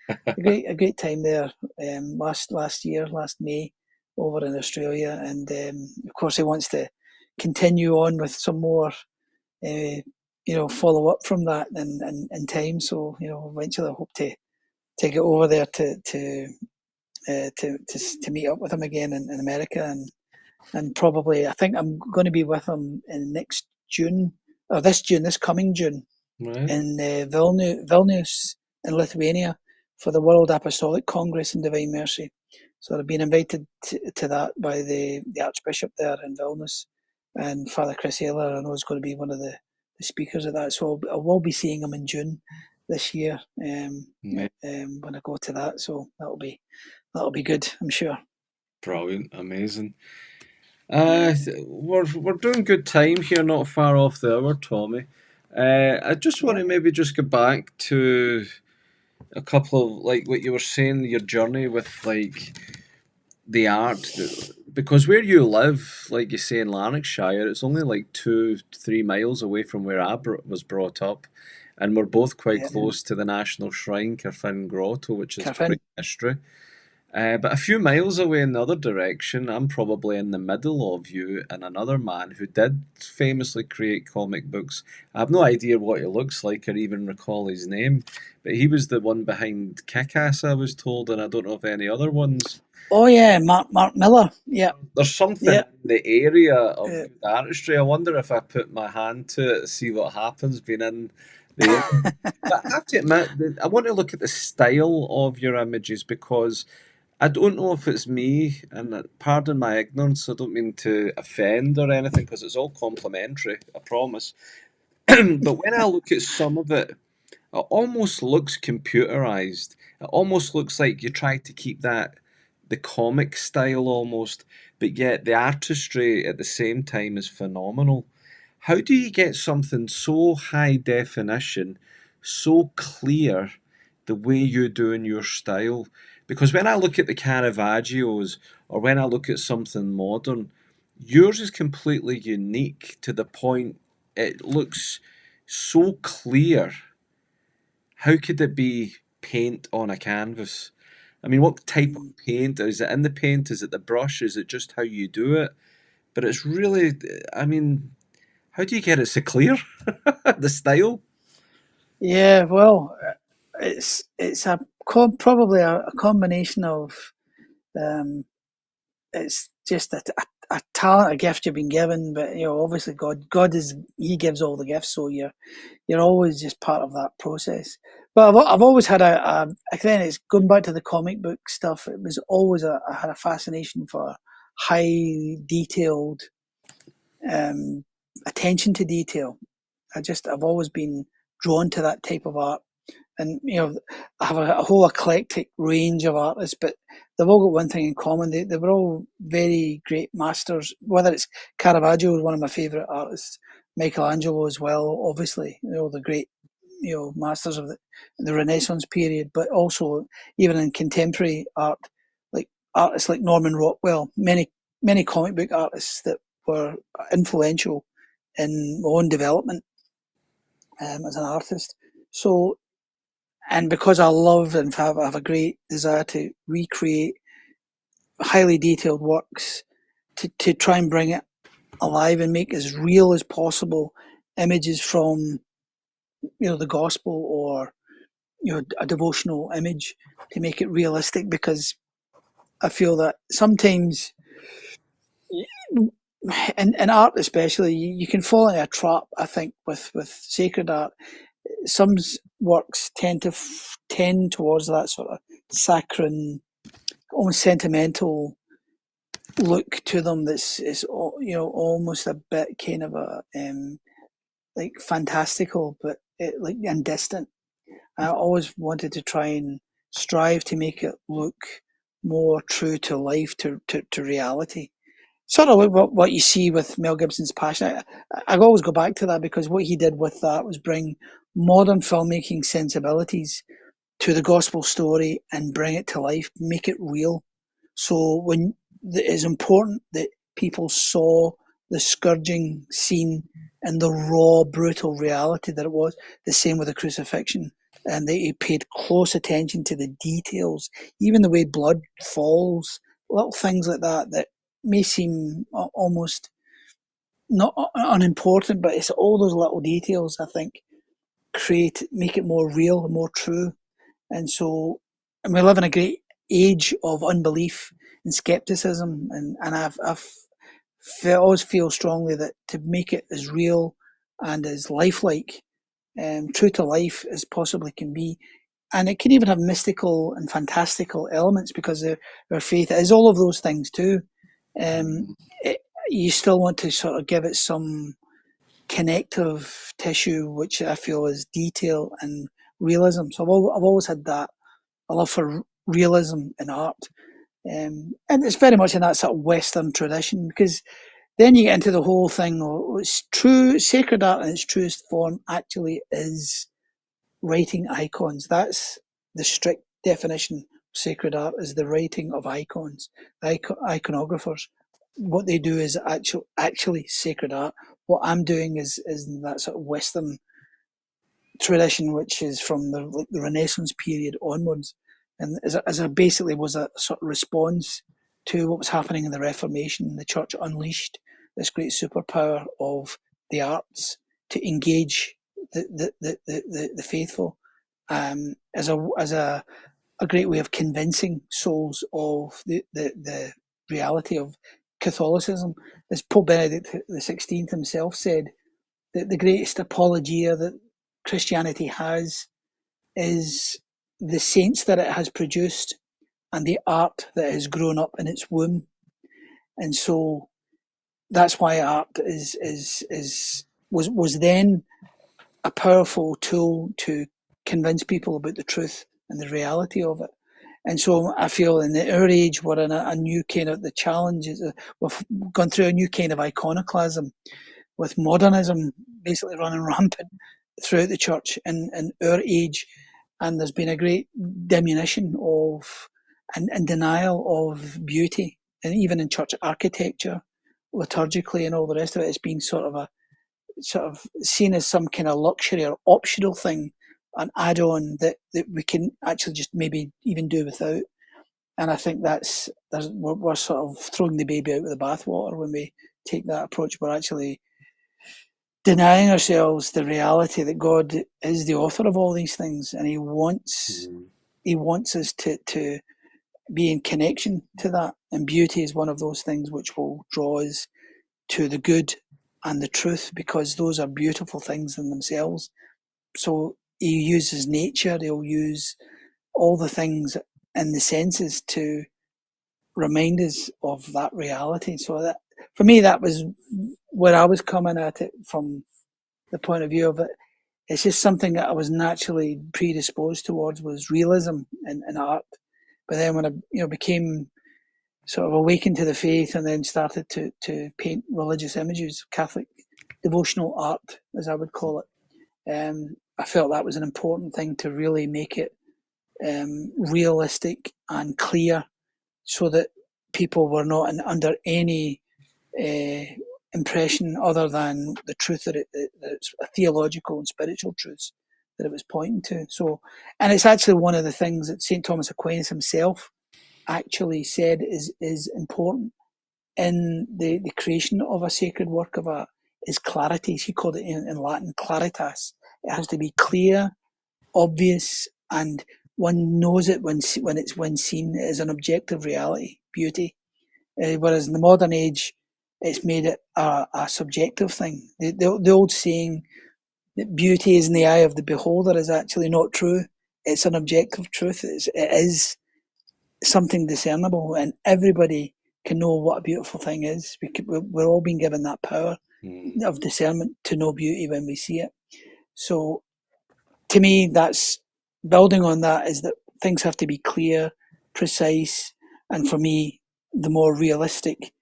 time there last May over in Australia, and of course he wants to continue on with some more follow up from that in time. So eventually I hope to get over there to meet up with him again in America, and probably I think I'm going to be with him in next June, or this coming June, Right. in Vilnius in Lithuania for the World Apostolic Congress in Divine Mercy. So I've been invited to that by the Archbishop there in Vilnius, and Father Chris Ayler, I know, is going to be one of the speakers at that. So I will be seeing him in June this year when I go to that. So that'll be good, I'm sure. Brilliant, amazing. We're doing good time here, not far off the hour, Tommy. I just want to maybe just go back to a couple of, like, what you were saying, your journey with, like, the art, because where you live, like you say, in Lanarkshire, it's only like 2-3 miles away from where I was brought up, and we're both quite close to the National Shrine, Carfin Grotto, which has great history. But a few miles away in the other direction, I'm probably in the middle of you and another man who did famously create comic books. I have no idea what he looks like or even recall his name, but he was the one behind Kick-Ass, I was told, and I don't know of any other ones. Oh yeah, Mark Miller. Yeah, There's something in the area of good artistry. I wonder if I put my hand to it to see what happens being in the area. But I have to admit, I want to look at the style of your images, because I don't know if it's me, and pardon my ignorance, I don't mean to offend or anything, because it's all complimentary, I promise. But when I look at some of it, it almost looks computerized. It almost looks like you tried to keep the comic style almost, but yet the artistry at the same time is phenomenal. How do you get something so high definition, so clear, the way you do in your style? Because when I look at the Caravaggios, or when I look at something modern, yours is completely unique to the point it looks so clear. How could it be paint on a canvas? I mean, what type of paint? Is it in the paint? Is it the brush? Is it just how you do it? But it's really, I mean, how do you get it so clear? The style? Yeah, well, it's probably a combination of it's just a talent, a gift you've been given, but obviously God He gives all the gifts, so you're always just part of that process. But I've always had again, it's going back to the comic book stuff. It was always I had a fascination for high detailed attention to detail. I've always been drawn to that type of art, and I have a whole eclectic range of artists, but they've all got one thing in common. They were all very great masters. Whether it's Caravaggio, was one of my favourite artists, Michelangelo as well, obviously, the great masters of the Renaissance period, but also even in contemporary art, like artists like Norman Rockwell, many comic book artists that were influential in my own development as an artist. So, and because I love and have a great desire to recreate highly detailed works, to try and bring it alive and make as real as possible images from the gospel, or a devotional image, to make it realistic, because I feel that sometimes in art especially, you can fall into a trap, I think, with sacred art. Some works tend towards that sort of saccharine, almost sentimental look to them that's is almost a bit kind of a like fantastical, but like and distant. I always wanted to try and strive to make it look more true to life, to reality. Sort of like what you see with Mel Gibson's Passion. I always go back to that because what he did with that was bring modern filmmaking sensibilities to the gospel story and bring it to life, make it real. So when it is important that people saw the scourging scene and the raw, brutal reality that it was. The same with the crucifixion, and they paid close attention to the details, even the way blood falls, little things like that that may seem almost not unimportant, but it's all those little details I think make it more real, more true. And so, and we live in a great age of unbelief and skepticism, and always feel strongly that to make it as real and as lifelike, true to life as possibly can be, and it can even have mystical and fantastical elements because their faith is all of those things too. Um, it, you still want to sort of give it some connective tissue, which I feel is detail and realism. So I've always had that a love for realism in art. And it's very much in that sort of Western tradition because then you get into the whole thing. It's true, sacred art in its truest form actually is writing icons. That's the strict definition of sacred art is the writing of icons. The iconographers, what they do is actually sacred art. What I'm doing is that sort of Western tradition, which is from the Renaissance period onwards, and as a basically was a sort of response to what was happening in the Reformation. The Church unleashed this great superpower of the arts to engage the faithful as a great way of convincing souls of the reality of Catholicism. As Pope Benedict XVI himself said, that the greatest apologia that Christianity has is the saints that it has produced and the art that has grown up in its womb. And so that's why art was then a powerful tool to convince people about the truth and the reality of it. And so I feel in our age we're in a new kind of the challenges. We've gone through a new kind of iconoclasm with modernism basically running rampant throughout the church in our age. And there's been a great diminution of and denial of beauty, and even in church architecture, liturgically, and all the rest of it. It's been sort of seen as some kind of luxury or optional thing, an add-on that we can actually just maybe even do without. And I think we're sort of throwing the baby out with the bathwater when we take that approach. We're actually denying ourselves the reality that God is the author of all these things, and He wants us to be in connection to that. And beauty is one of those things which will draw us to the good and the truth, because those are beautiful things in themselves. So He uses nature, He'll use all the things in the senses to remind us of that reality. So that, for me, that was where I was coming at it from the point of view of it. It's just something that I was naturally predisposed towards, was realism in art. But then when I became sort of awakened to the faith and then started to paint religious images, Catholic devotional art, as I would call it, I felt that was an important thing to really make it realistic and clear, so that people were not under any impression other than the truth that it's a theological and spiritual truths that it was pointing to. So, and it's actually one of the things that St. Thomas Aquinas himself actually said is important in the creation of a sacred work of art is clarity. He called it in Latin claritas. It has to be clear, obvious, and one knows it when seen. It is an objective reality, beauty. Whereas in the modern age, it's made it a subjective thing. The old saying that beauty is in the eye of the beholder is actually not true. It's an objective truth. It is something discernible, and everybody can know what a beautiful thing is. We're all being given that power Mm. of discernment to know beauty when we see it. So to me, that's building on that, is that things have to be clear, precise, and for me, the more realistic,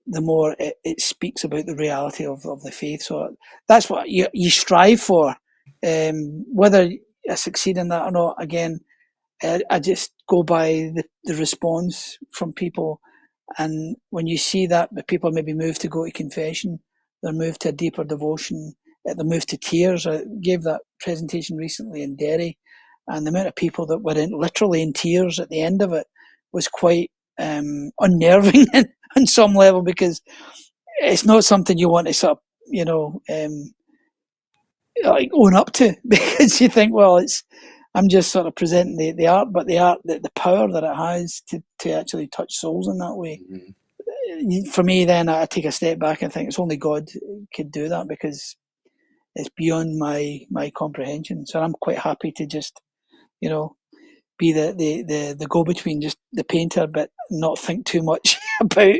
the more it speaks about the reality of the faith. So that's what you strive for. Whether I succeed in that or not, again, I just go by the response from people. And when you see that the people maybe move to go to confession, they're moved to a deeper devotion, they're moved to tears. I gave that presentation recently in Derry, and the amount of people that were literally in tears at the end of it was quite unnerving on some level, because it's not something you want to sort of, like own up to, because you think, well, I'm just sort of presenting the art, but the art, the power that it has to actually touch souls in that way. Mm-hmm. For me, then I take a step back and think it's only God could do that, because it's beyond my comprehension. So I'm quite happy to just, be the go between, just the painter, but not think too much about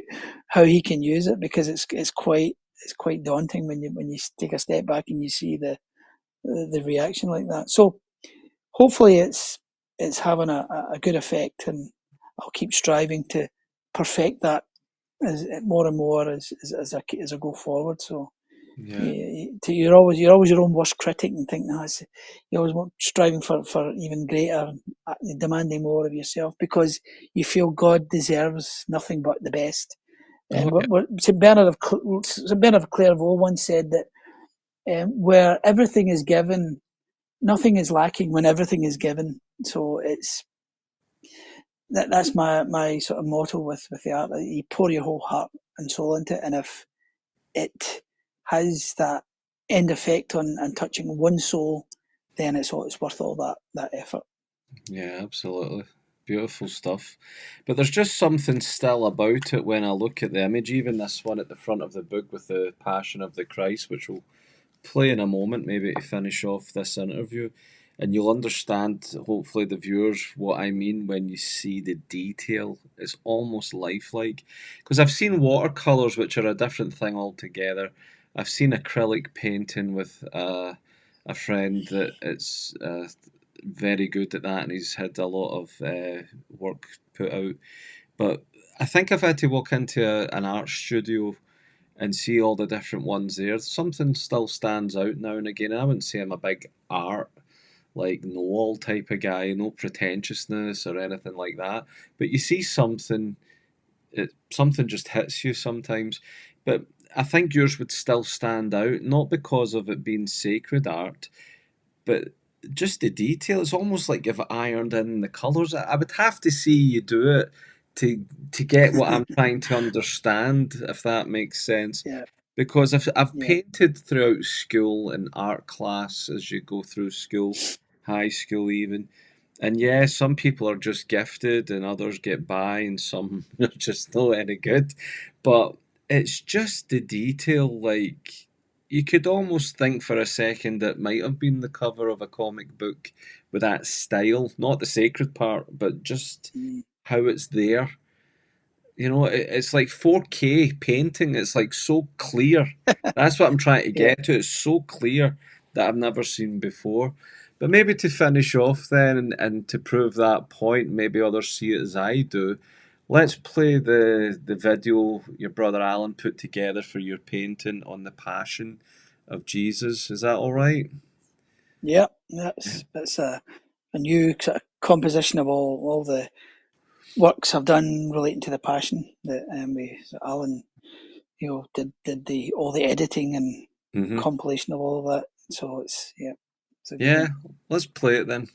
how he can use it, because it's quite daunting when you take a step back and you see the reaction like that. So hopefully it's having a good effect, and I'll keep striving to perfect that as more and more as I go forward. So Yeah. you're always your own worst critic, and think, no, you always want striving for even greater, demanding more of yourself, because you feel God deserves nothing but the best. Oh, And yeah. St. Bernard of Clairvaux once said that where everything is given, nothing is lacking when everything is given. So that's my sort of motto with the art. You pour your whole heart and soul into it, and if it has that end effect on touching one soul, then it's worth all that effort. Yeah, absolutely. Beautiful stuff. But there's just something still about it when I look at the image, even this one at the front of the book with the Passion of the Christ, which we'll play in a moment, maybe to finish off this interview. And you'll understand, hopefully, the viewers, what I mean when you see the detail. It's almost lifelike. Because I've seen watercolours, which are a different thing altogether. I've seen acrylic painting with a friend that it's very good at that, and he's had a lot of work put out. But I think I've had to walk into an art studio and see all the different ones there. Something still stands out now and again. I wouldn't say I'm a big art, like know-all type of guy, no pretentiousness or anything like that. But you see something, something just hits you sometimes. But I think yours would still stand out, not because of it being sacred art, but just the detail. It's almost like you've ironed in the colours. I would have to see you do it to get what I'm trying to understand, if that makes sense. Yeah, Because I've yeah, painted throughout school and art class as you go through school, high school even. And yeah, some people are just gifted and others get by and some are just not any good. But it's just the detail, like you could almost think for a second that might have been the cover of a comic book with that style, not the sacred part, but just mm, how it's there. It's like 4K painting. It's like so clear. That's what I'm trying to yeah, get to. It's so clear that I've never seen before. But maybe to finish off then and to prove that point, maybe others see it as I do. Let's play the video your brother Alan put together for your painting on the Passion of Jesus. Is that all right? yeah. That's a new sort of composition of all the works I've done relating to the Passion that Alan, did the all the editing and Mm-hmm. compilation of all of that. So it's a good Yeah, one. let's play it then.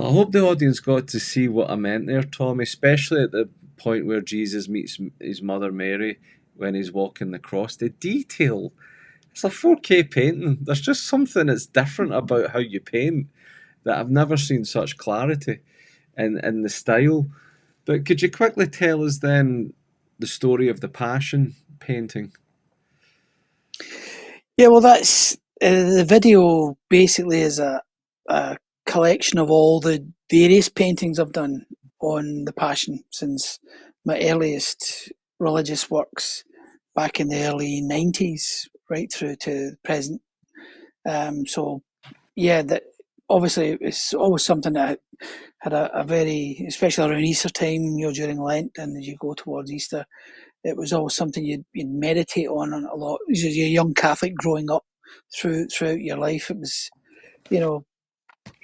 I hope the audience got to see what I meant there, Tom, especially at the point where Jesus meets his mother Mary when he's walking the cross. The detail. It's a 4K painting. There's just something that's different about how you paint that I've never seen such clarity in the style. But could you quickly tell us then the story of the Passion painting? Yeah, well, that's the video basically is a collection of all the various paintings I've done on the Passion since my earliest religious works back in the early 90s right through to the present. So, yeah, that obviously it's always something that had a very, especially around Easter time, during Lent and as you go towards Easter, it was always something you'd meditate on a lot. As a young Catholic growing up throughout your life, it was, you know,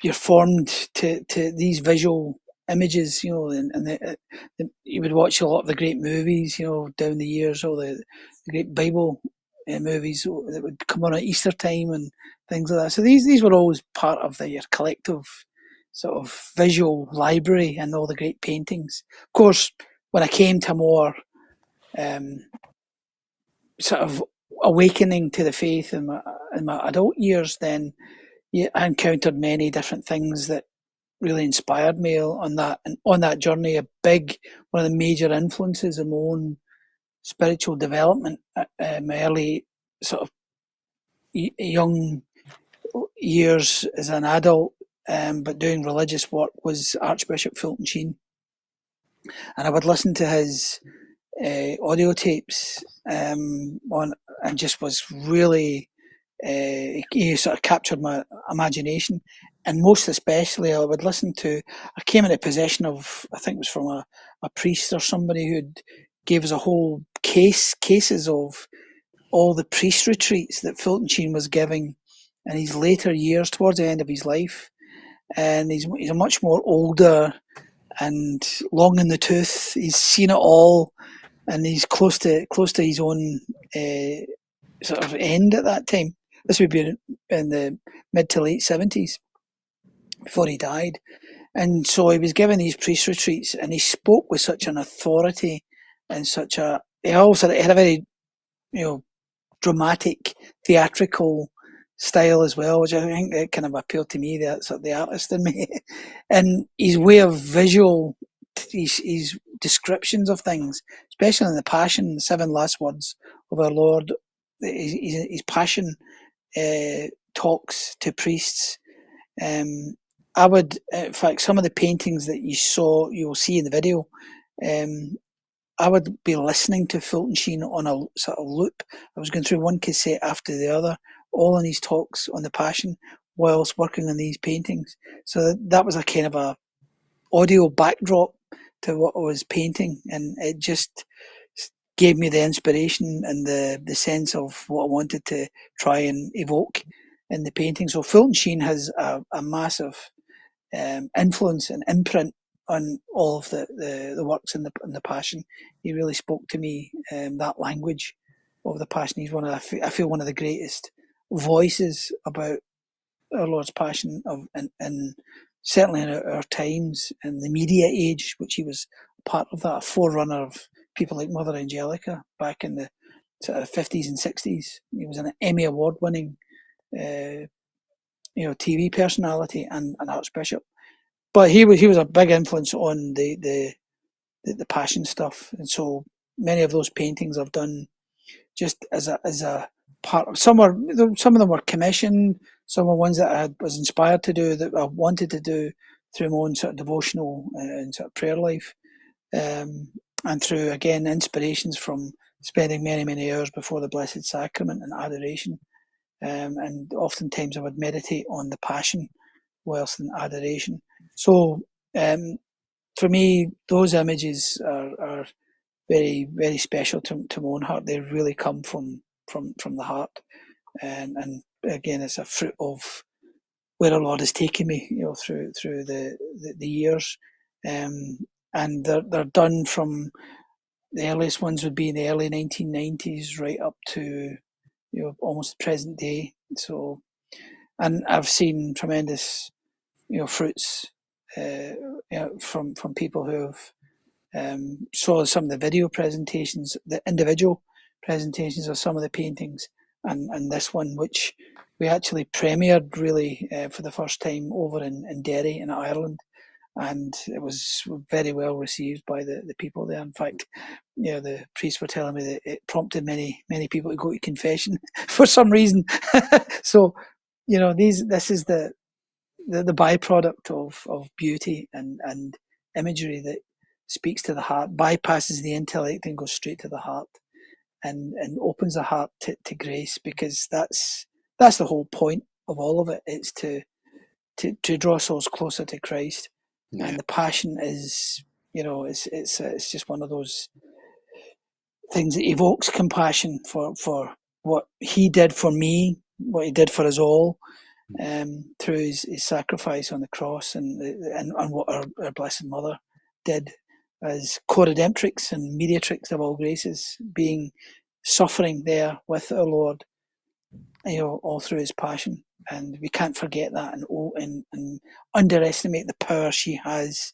you're formed to these visual images, you would watch a lot of the great movies, down the years, all the great Bible movies that would come on at Easter time and things like that. So these were always part of your collective sort of visual library and all the great paintings. Of course, when I came to more um, sort of awakening to the faith in my adult years, then yeah, I encountered many different things that really inspired me on that and on that journey. One of the major influences in my own spiritual development, my early sort of young years as an adult, but doing religious work, was Archbishop Fulton Sheen, and I would listen to his audio tapes on, and just was really he sort of captured my imagination. And most especially, I would listen to. I came into possession of, I think it was from a priest or somebody who'd gave us a whole cases of all the priest retreats that Fulton Sheen was giving in his later years, towards the end of his life. And he's a much more older and long in the tooth. He's seen it all, and he's close to his own sort of end at that time. This would be in the mid to late 70s before he died. And so he was giving these priest retreats, and he spoke with such an authority and he also had a very, dramatic, theatrical style as well, which I think that kind of appealed to me, the sort of the artist in me. And his way of his descriptions of things, especially in the Passion, the 7 last words of our Lord, his Passion talks to priests. I would, in fact, some of the paintings that you will see in the video, I would be listening to Fulton Sheen on a sort of loop. I was going through one cassette after the other, all in his talks on the Passion, whilst working on these paintings. So that was a kind of a audio backdrop to what I was painting, and it just gave me the inspiration and the sense of what I wanted to try and evoke in the painting. So Fulton Sheen has a massive influence and imprint on all of the works in the Passion. He really spoke to me that language of the Passion. He's I feel one of the greatest voices about our Lord's Passion and certainly in our times, and the media age, which he was part of, that a forerunner of people like Mother Angelica back in the sort of 50s and 60s. He was an Emmy Award winning TV personality and an archbishop. But he was a big influence on the Passion stuff, and so many of those paintings I've done just as a part of. Some of them were commissioned. Some were ones that I was inspired to do, that I wanted to do through my own sort of devotional and sort of prayer life, and through, again, inspirations from spending many hours before the Blessed Sacrament and adoration. And oftentimes I would meditate on the Passion whilst in adoration. So for me, those images are very, very special to my own heart. They really come from the heart, and again, it's a fruit of where our Lord has taken me, through the years, and they're done from the earliest ones would be in the early 1990s, right up to almost the present day. So, and I've seen tremendous fruits from people who have saw some of the video presentations, the individual presentations of some of the paintings, and this one, which we actually premiered really for the first time over in Derry in Ireland, and it was very well received by the people there. In fact, the priests were telling me that it prompted many people to go to confession for some reason. So, this is the byproduct of beauty and imagery that speaks to the heart, bypasses the intellect and goes straight to the heart, and opens the heart to grace, because that's the whole point of all of it. It's to draw souls closer to Christ. Yeah. And the passion is, it's just one of those things that evokes compassion for what he did for me, what he did for us all, through his sacrifice on the cross, and what our Blessed Mother did as co-redemptrix and mediatrix of all graces, being suffering there with our Lord, all through his passion. And we can't forget that, and underestimate the power she has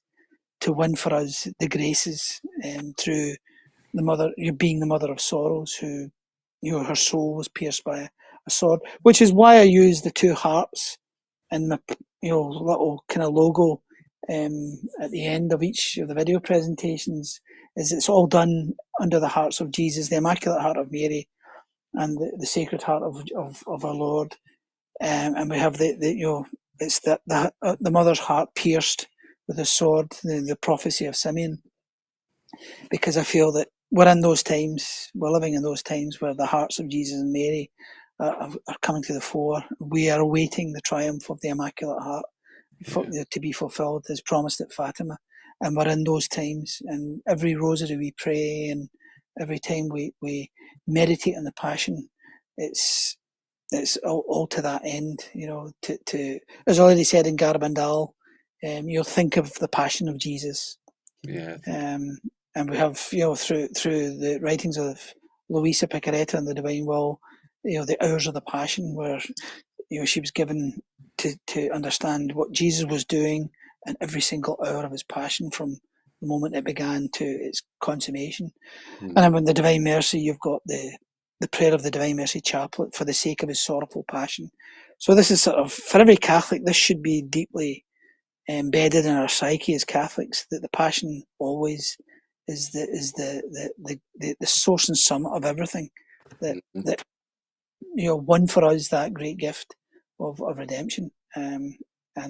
to win for us the graces, through the mother, being the mother of sorrows, who, her soul was pierced by a sword, which is why I use the two hearts in my, little kind of logo, at the end of each of the video presentations. Is it's all done under the hearts of Jesus, the Immaculate Heart of Mary, and the Sacred Heart of our Lord. And we have it's the mother's heart pierced with a sword, the prophecy of Simeon, because I feel that we're living in those times where the hearts of Jesus and Mary are coming to the fore. We are awaiting the triumph of the Immaculate Heart to be fulfilled as promised at Fatima. And we're in those times, and every rosary we pray, and every time we meditate on the Passion, it's all to that end, to as already said in Garabandal, you'll think of the Passion of Jesus. Yeah. And we have, through the writings of Luisa Picaretta and the Divine Will, the hours of the Passion, where, she was given to understand what Jesus was doing in every single hour of his Passion, from the moment it began to its consummation. And then in the Divine Mercy, you've got the prayer of the Divine Mercy Chaplet for the sake of his sorrowful Passion. So this is sort of, for every Catholic, this should be deeply embedded in our psyche as Catholics, that the Passion always is the source and summit of everything, that won for us that great gift of redemption, and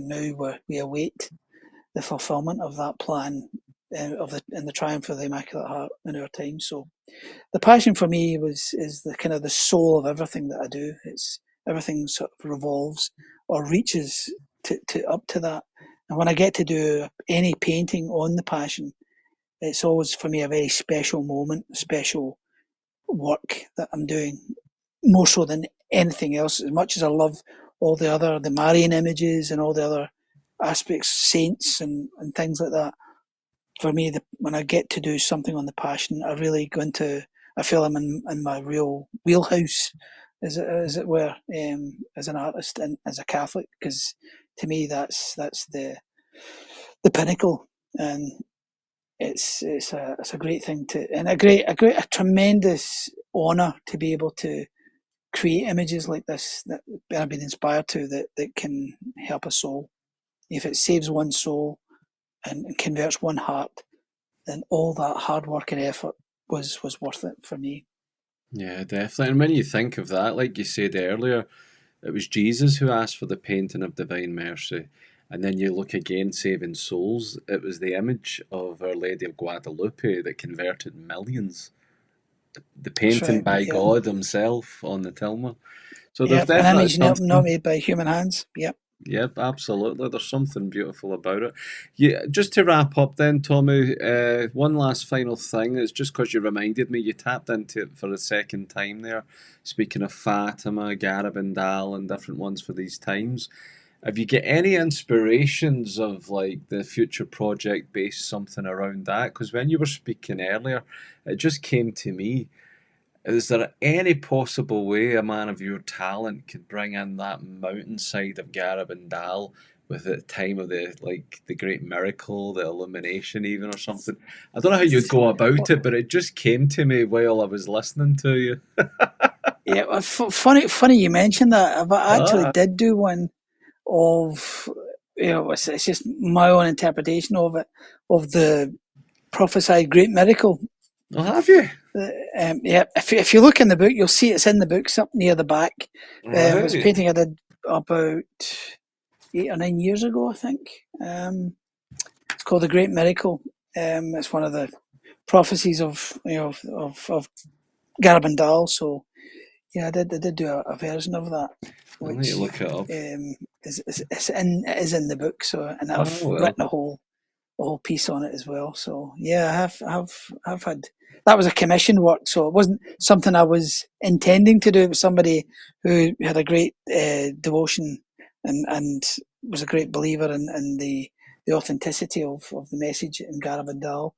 now we await the fulfillment of that plan, in the triumph of the Immaculate Heart in our time. So the Passion for me is the kind of the soul of everything that I do. It's everything sort of revolves or reaches to up to that. And when I get to do any painting on the Passion, it's always for me a very special moment, special work that I'm doing, more so than anything else. As much as I love all the Marian images and all the other aspects, saints and things like that, for me, when I get to do something on the Passion, I really go into, I feel I'm in my real wheelhouse, as it were, as an artist and as a Catholic, because to me that's the pinnacle, and it's a great thing and a tremendous honour to be able to create images like this that I've been inspired to, that can help a soul. If it saves one soul and converts one heart, then all that hard work and effort was worth it for me. Yeah, definitely. And when you think of that, like you said earlier, it was Jesus who asked for the painting of Divine Mercy. And then you look again, saving souls, it was the image of Our Lady of Guadalupe that converted millions. The That's painting right. by Yeah. God himself on the Tilma. So there's Yep. An definitely image not something. made by human hands. Yep. Yep, absolutely. There's something beautiful about it. Yeah, just to wrap up then, Tommy, one last final thing. It's just because you reminded me, you tapped into it for the second time there, speaking of Fatima, Garabandal, and different ones for these times. Have you get any inspirations of like the future project based something around that? Because when you were speaking earlier, it just came to me. Is there any possible way a man of your talent could bring in that mountainside of Garabandal, with the time of the great miracle, the illumination, even or something. I don't know how you'd go about it, but it just came to me while I was listening to you. Yeah, well, funny you mentioned that. I actually Ah, did do one of, it's just my own interpretation of it, of the prophesied great miracle. well, have you? Yeah, if you look in the book, you'll see it's in the books up near the back. It was a Right. painting I did about 8 or 9 years ago, I think. It's called the Great Miracle. It's one of the prophecies of of Garabandal. So yeah, I did do a version of that, I'll need to which look it up. is in the book. So, and Oh I've well. written a whole piece on it as well. So yeah, I've had, that was a commissioned work, so it wasn't something I was intending to do. It was somebody who had a great devotion and was a great believer in the authenticity of the message in Garabandal.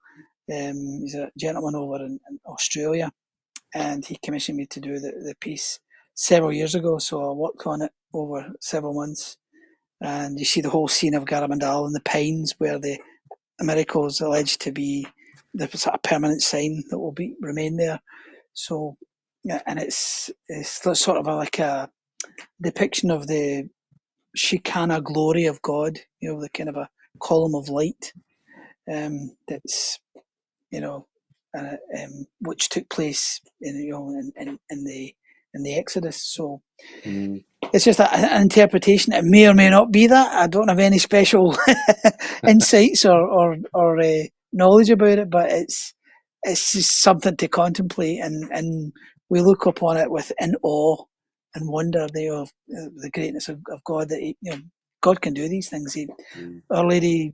He's a gentleman over in Australia, and he commissioned me to do the piece several years ago. So I worked on it over several months, and you see the whole scene of Garabandal and the pines where the miracle is alleged to be the sort of permanent sign that will remain there. So, yeah, and it's sort of like a depiction of the Shekinah glory of God. The kind of a column of light, that's you know, which took place in the Exodus. So Mm, it's just an interpretation. It may or may not be that. I don't have any special insights or knowledge about it, but it's just something to contemplate, and we look upon it with in awe and wonder of the greatness of God, that God can do these things. mm, Our Lady,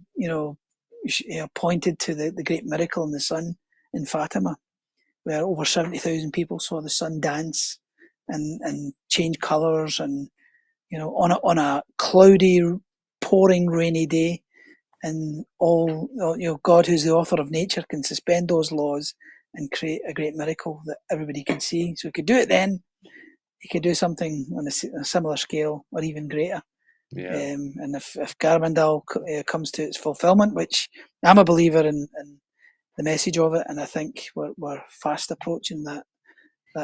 pointed to the great miracle in the sun in Fatima, where over 70,000 people saw the sun dance and change colours, and on a cloudy, pouring, rainy day, and God, who's the author of nature, can suspend those laws and create a great miracle that everybody can see. So he could do it then. He could do something on a similar scale or even greater. yeah. And if Garabandal comes to its fulfilment, which I'm a believer in the message of it, and I think we're fast approaching that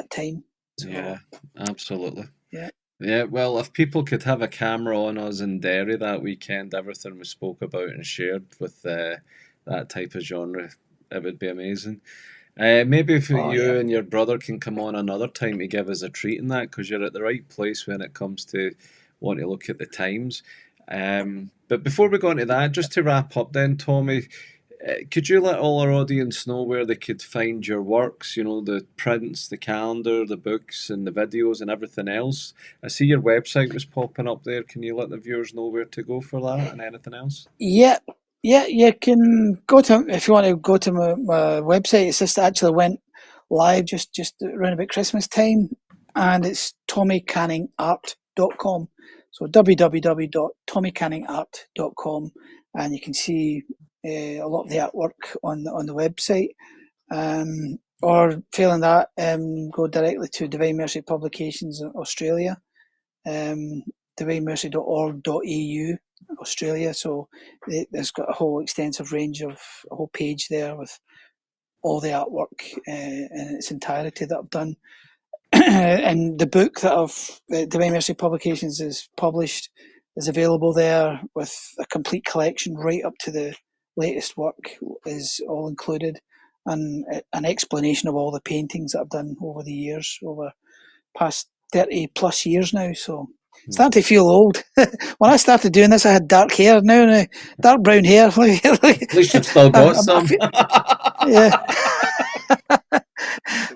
time. Yeah, So absolutely. yeah. Yeah, well, if people could have a camera on us in Derry that weekend, everything we spoke about and shared with that type of genre, it would be amazing. Maybe if Oh yeah. you and your brother can come on another time to give us a treat in that, because you're at the right place when it comes to wanting to look at the times. But before we go into that, just to wrap up then, Tommy, could you let all our audience know where they could find your works? You know, the prints, the calendar, the books, and the videos, and everything else. I see your website was popping up there. Can you let the viewers know where to go for that and anything else? Yeah, yeah, you can go to, if you want to go to my website. It's just actually went live just around about Christmas time, and it's tommycanningart.com. So www.tommycanningart.com, and you can see a lot of the artwork on the website. Or failing that, go directly to Divine Mercy Publications in Australia, um, divinemercy.org.au, Australia. So it's got a whole extensive range of a whole page there with all the artwork in its entirety that I've done. And the book that Divine Mercy Publications is published is available there with a complete collection right up to the latest work is all included, and an explanation of all the paintings that I've done over the years, over past 30 plus years now. So starting to feel old. When I started doing this, I had dark hair. Now, dark brown hair. At least you've still got I some. feel, yeah.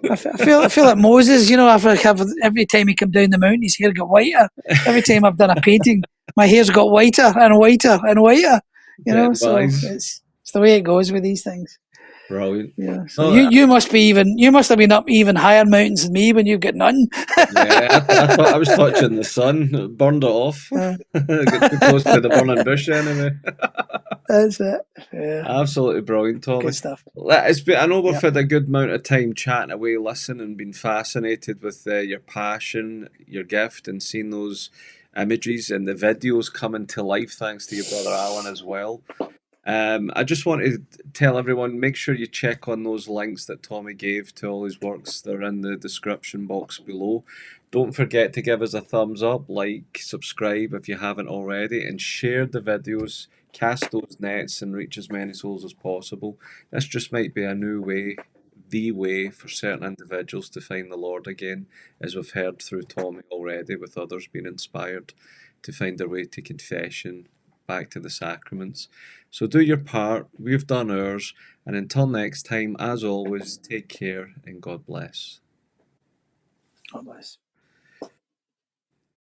I feel like Moses. Every time he come down the mountain, his hair got whiter. Every time I've done a painting, my hair's got whiter and whiter and whiter. Getting So wise. it's the way it goes with these things. Brilliant. Yeah. So No, you must have been up even higher mountains than me when you get none. yeah, I thought I was touching the sun, it burned it off. Get too close to the burning bush anyway. That's it. Yeah. Absolutely brilliant, Tommy. Good stuff. I know we've Yeah. had a good amount of time chatting away, listening, and been fascinated with your passion, your gift, and seeing those images and the videos coming to life thanks to your brother Alan as well. I just want to tell everyone, make sure you check on those links that Tommy gave to all his works. They're in the description box below. Don't forget to give us a thumbs up, like, subscribe if you haven't already, and share the videos. Cast those nets and reach as many souls as possible. This just might be a new way, the way for certain individuals to find the Lord again, as we've heard through Tommy already, with others being inspired to find their way to confession, back to the sacraments. So do your part, we've done ours, and until next time, as always, take care and God bless. God bless.